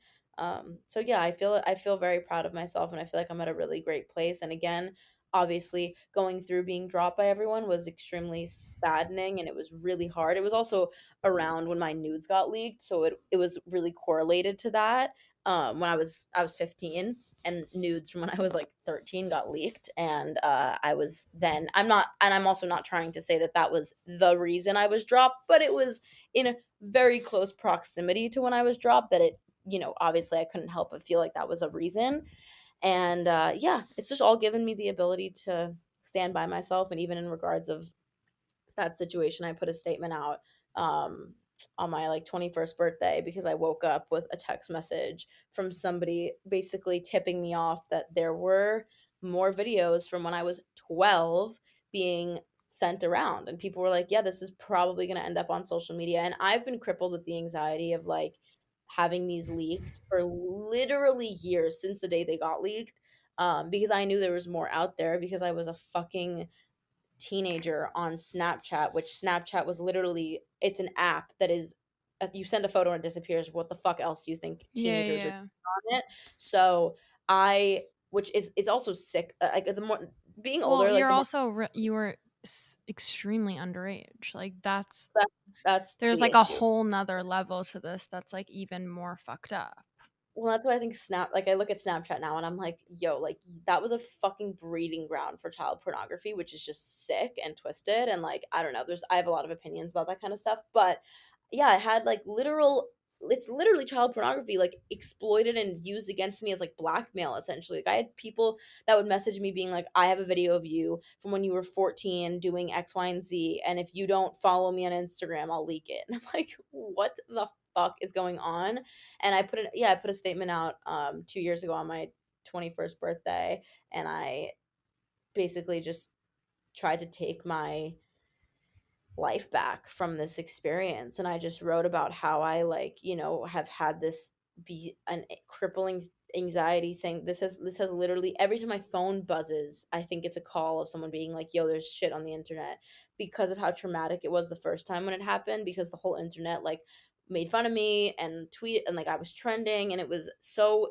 so yeah, I feel very proud of myself, and I feel like I'm at a really great place. And again, obviously, going through being dropped by everyone was extremely saddening, and it was really hard. It was also around when my nudes got leaked, so it was really correlated to that. When I was 15, and nudes from when I was like 13 got leaked, and I was then, I'm also not trying to say that that was the reason I was dropped, but it was in a very close proximity to when I was dropped, that it, obviously I couldn't help but feel like that was a reason. And yeah, it's just all given me the ability to stand by myself. And even in regards of that situation, I put a statement out on my like 21st birthday, because I woke up with a text message from somebody basically tipping me off that there were more videos from when I was 12 being sent around, and people were like, yeah, this is probably going to end up on social media. And I've been crippled with the anxiety of like having these leaked for literally years, since the day they got leaked, because I knew there was more out there, because I was a fucking teenager on Snapchat, which Snapchat was literally, it's an app that is, you send a photo and it disappears. What the fuck else do you think yeah, teenagers are yeah. doing on it? So I, which is, it's also sick. Like, the more being Well, older, like you're the more, also you were extremely underage. Like that, that's there's the like a issue. whole nother level to this that's like even more fucked up. Well, that's why I think like, I look at Snapchat now and I'm like, yo, like, that was a fucking breeding ground for child pornography, which is just sick and twisted. And like, I don't know, I have a lot of opinions about that kind of stuff. But yeah, I had like it's literally child pornography, like, exploited and used against me as like blackmail, essentially. Like, I had people that would message me being like, I have a video of you from when you were 14 doing X, Y, and Z. And if you don't follow me on Instagram, I'll leak it. And I'm like, what the fuck is going on? And I put a statement out 2 years ago on my 21st birthday, and I basically just tried to take my life back from this experience. And I just wrote about how I, like, have had this be an crippling anxiety thing. This has literally, every time my phone buzzes, I think it's a call of someone being like, yo, there's shit on the internet, because of how traumatic it was the first time when it happened, because the whole internet like made fun of me and tweeted, and like I was trending, and it was so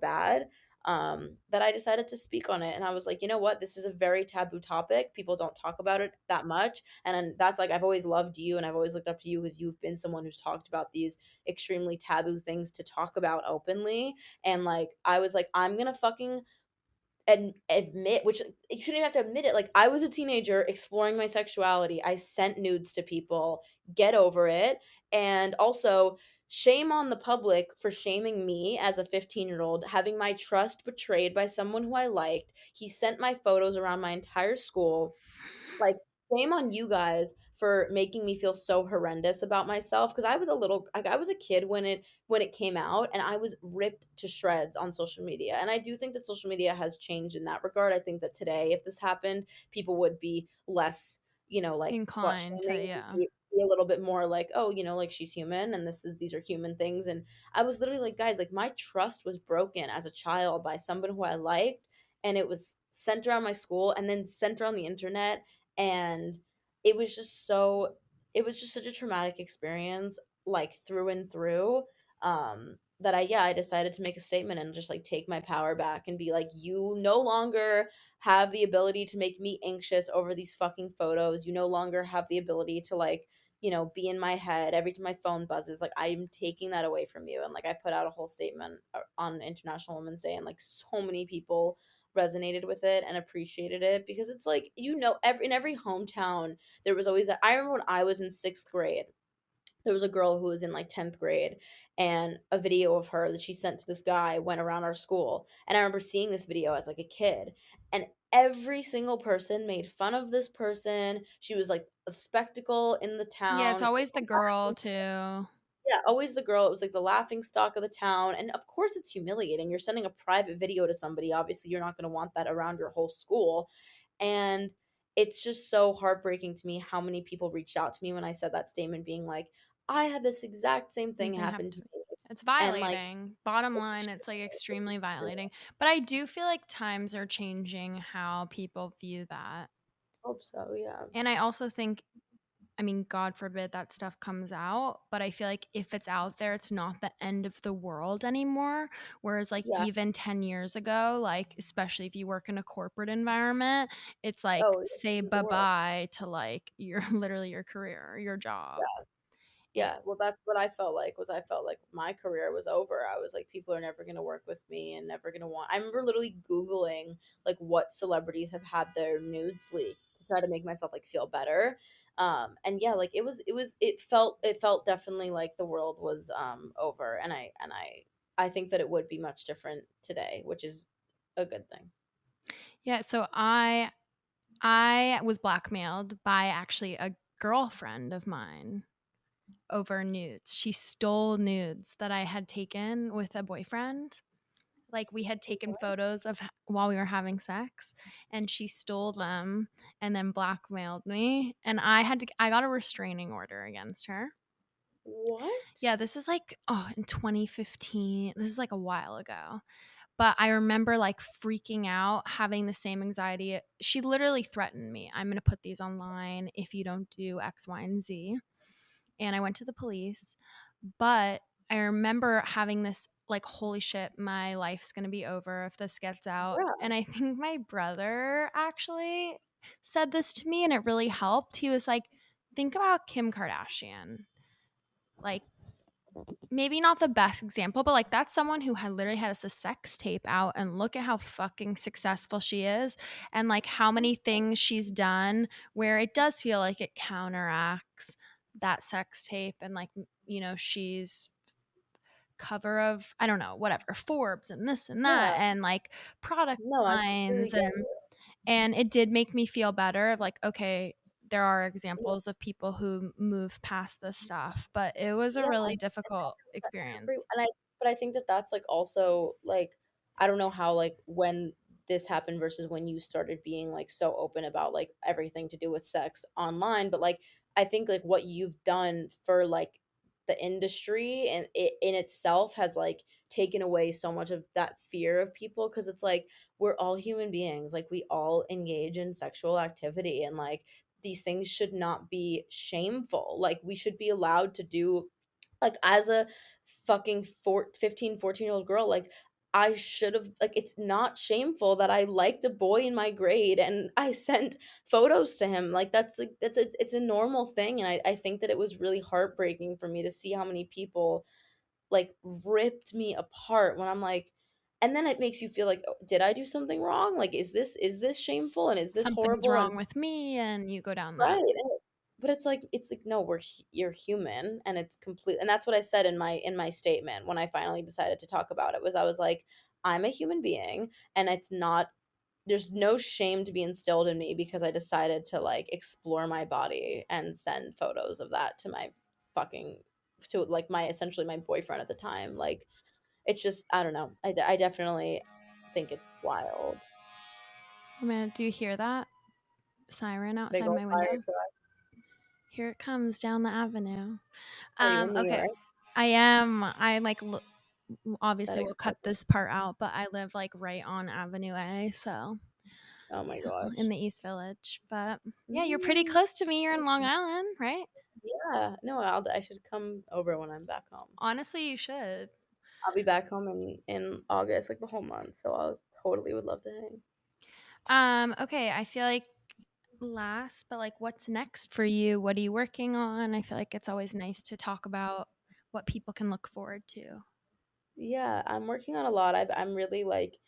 bad, that I decided to speak on it. And I was like, you know what? This is a very taboo topic. People don't talk about it that much. And that's like, I've always loved you, and I've always looked up to you, because you've been someone who's talked about these extremely taboo things to talk about openly. And like, I was like, I'm gonna fucking admit, which you shouldn't even have to admit it. Like, I was a teenager exploring my sexuality. I sent nudes to people. Get over it. And also, shame on the public for shaming me as a 15-year-old, having my trust betrayed by someone who I liked. He sent my photos around my entire school. Like, shame on you guys for making me feel so horrendous about myself, because I was a little, like, I was a kid when it came out, and I was ripped to shreds on social media. And I do think that social media has changed in that regard. I think that today, if this happened, people would be less, like, slut Inclined to, shaming, yeah. be a little bit more like, oh, like, she's human, and these are human things. And I was literally like, guys, like, my trust was broken as a child by someone who I liked, and it was sent around my school and then sent around the internet. And it was just so it was just such a traumatic experience, like, through and through, that I decided to make a statement and just, like, take my power back and be like, you no longer have the ability to make me anxious over these fucking photos. You no longer have the ability to, like, be in my head every time my phone buzzes. Like, I'm taking that away from you. And, like, I put out a whole statement on International Women's Day, and, like, so many people resonated with it and appreciated it, because it's like, in every hometown there was always that. I remember when I was in 6th grade, there was a girl who was in, like, 10th grade, and a video of her that she sent to this guy went around our school. And I remember seeing this video as, like, a kid, and every single person made fun of this person. She was like a spectacle in the Yeah, it's town. always the girl too. Yeah, always the girl. It was like the laughing stock of the town. And of course it's humiliating. You're sending a private video to somebody. Obviously, you're not going to want that around your whole school. And it's just so heartbreaking to me how many people reached out to me when I said that statement, being like, I had this exact same thing Something happen happened to to me. me. It's And, like, violating. Bottom it's line, just it's like extremely violating. But I do feel like times are changing how people view that. hope so, yeah. And I also think, I mean, God forbid that stuff comes out, but I feel like if it's out there, it's not the end of the world anymore. Whereas, like, Yeah. even 10 years ago, like, especially if you work in a corporate environment, it's like Oh, it's say the end of the bye world. bye to like your literally your career, your job. Yeah. And Yeah, well, that's what I felt like. I felt like my career was over. I was like, people are never gonna work with me and never gonna want. I remember literally Googling, like, what celebrities have had their nudes leaked to try to make myself, like, feel better. And yeah, like, it felt definitely like the world was over. And I think that it would be much different today, which is a good thing. yeah, so I was blackmailed by actually a girlfriend of mine over nudes. She stole nudes that I had taken with a boyfriend. Like, we had taken photos of while we were having sex, and she stole them and then blackmailed me, and I got a restraining order against her. What? Yeah, this is like, in 2015. This is like a while ago. But I remember, like, freaking out, having the same anxiety. She literally threatened me. I'm going to put these online if you don't do X, Y, and Z. And I went to the police. But I remember having this, like, holy shit, my life's going to be over if this gets out. Yeah. And I think my brother actually said this to me, and it really helped. He was like, think about Kim Kardashian. Like, maybe not the best example, but, like, that's someone who had literally had a sex tape out, and look at how fucking successful she is, and, like, how many things she's done where it does feel like it counteracts that sex tape. And, like, she's cover of, I don't know, whatever, Forbes and this and that, Yeah. and, like, product No, I completely lines. get And it did make me feel better of, like, okay, there are it. examples of people who move past this stuff, but it was a Yeah, really and that difficult is that experience. but I think that that's, like, also, like, I don't know how, like, when this happened versus when you started being, like, so open about, like, everything to do with sex online. But, like, I think, like, what you've done for, like, the industry, and it in itself has, like, taken away so much of that fear of people, because it's like, we're all human beings, like, we all engage in sexual activity, and, like, these things should not be shameful. Like, we should be allowed to do, like, as a fucking 15, 14-year-old girl, like, I should have, like, it's not shameful that I liked a boy in my grade and I sent photos to him. Like, that's, like, it's a normal thing. And I think that it was really heartbreaking for me to see how many people, like, ripped me apart when I'm like, and then it makes you feel like, "Oh, did I do something wrong? Like, is this shameful, and is this Something's horrible?" And wrong with me, and you go down right, that. but it's like, no, you're human, and it's complete. And that's what I said in my statement when I finally decided to talk about it, was I was like, I'm a human being, and there's no shame to be instilled in me because I decided to like explore my body and send photos of that to my fucking to like my essentially my boyfriend at the time. Like it's just I don't know. I definitely think it's wild. I mean, do you hear that siren Big outside old my fire window? truck. Here it comes down the avenue. Are you in New Okay. York? I am. That Obviously we'll cut exciting. this part out, but I live like right on Avenue A, so Oh my in gosh. the East Village. But yeah, you're pretty Nice. close to me. You're in Long Island, right? Yeah. No, I should come over when I'm back home. Honestly, you should. I'll be back home in August, like the whole month. So I'll totally would love to hang. Okay, I feel like last, but like what's next for you? What are you working on? I feel like it's always nice to talk about what people can look forward to. Yeah, I'm working on a lot. I'm really like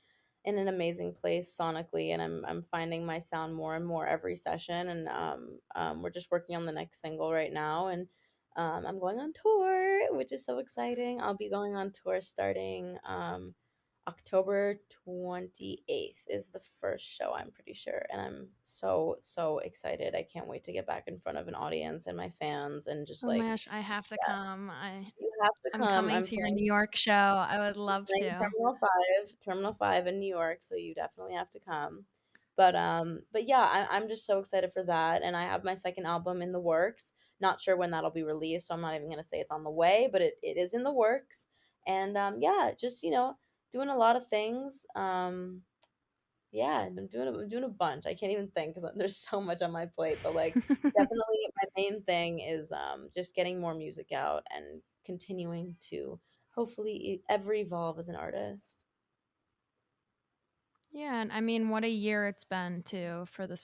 in an amazing place sonically, and I'm finding my sound more and more every session. And we're just working on the next single right now, and I'm going on tour, which is so exciting. I'll be going on tour starting October 28th is the first show, I'm pretty sure, and I'm so excited. I can't wait to get back in front of an audience and my fans and just Oh my like gosh, I have to yeah, come. you have to I'm come. coming I'm to your playing New York show. I would love playing to. Terminal 5 in New York, so you definitely have to come. But yeah, I'm just so excited for that, and I have my second album in the works. Not sure when that'll be released, so I'm not even gonna say it's on the way, but it is in the works. And yeah, just doing a lot of things. Yeah, I'm doing a bunch. I can't even think because there's so much on my plate. But like, definitely, my main thing is just getting more music out and continuing to hopefully ever evolve as an artist. Yeah, and I mean, what a year it's been too for this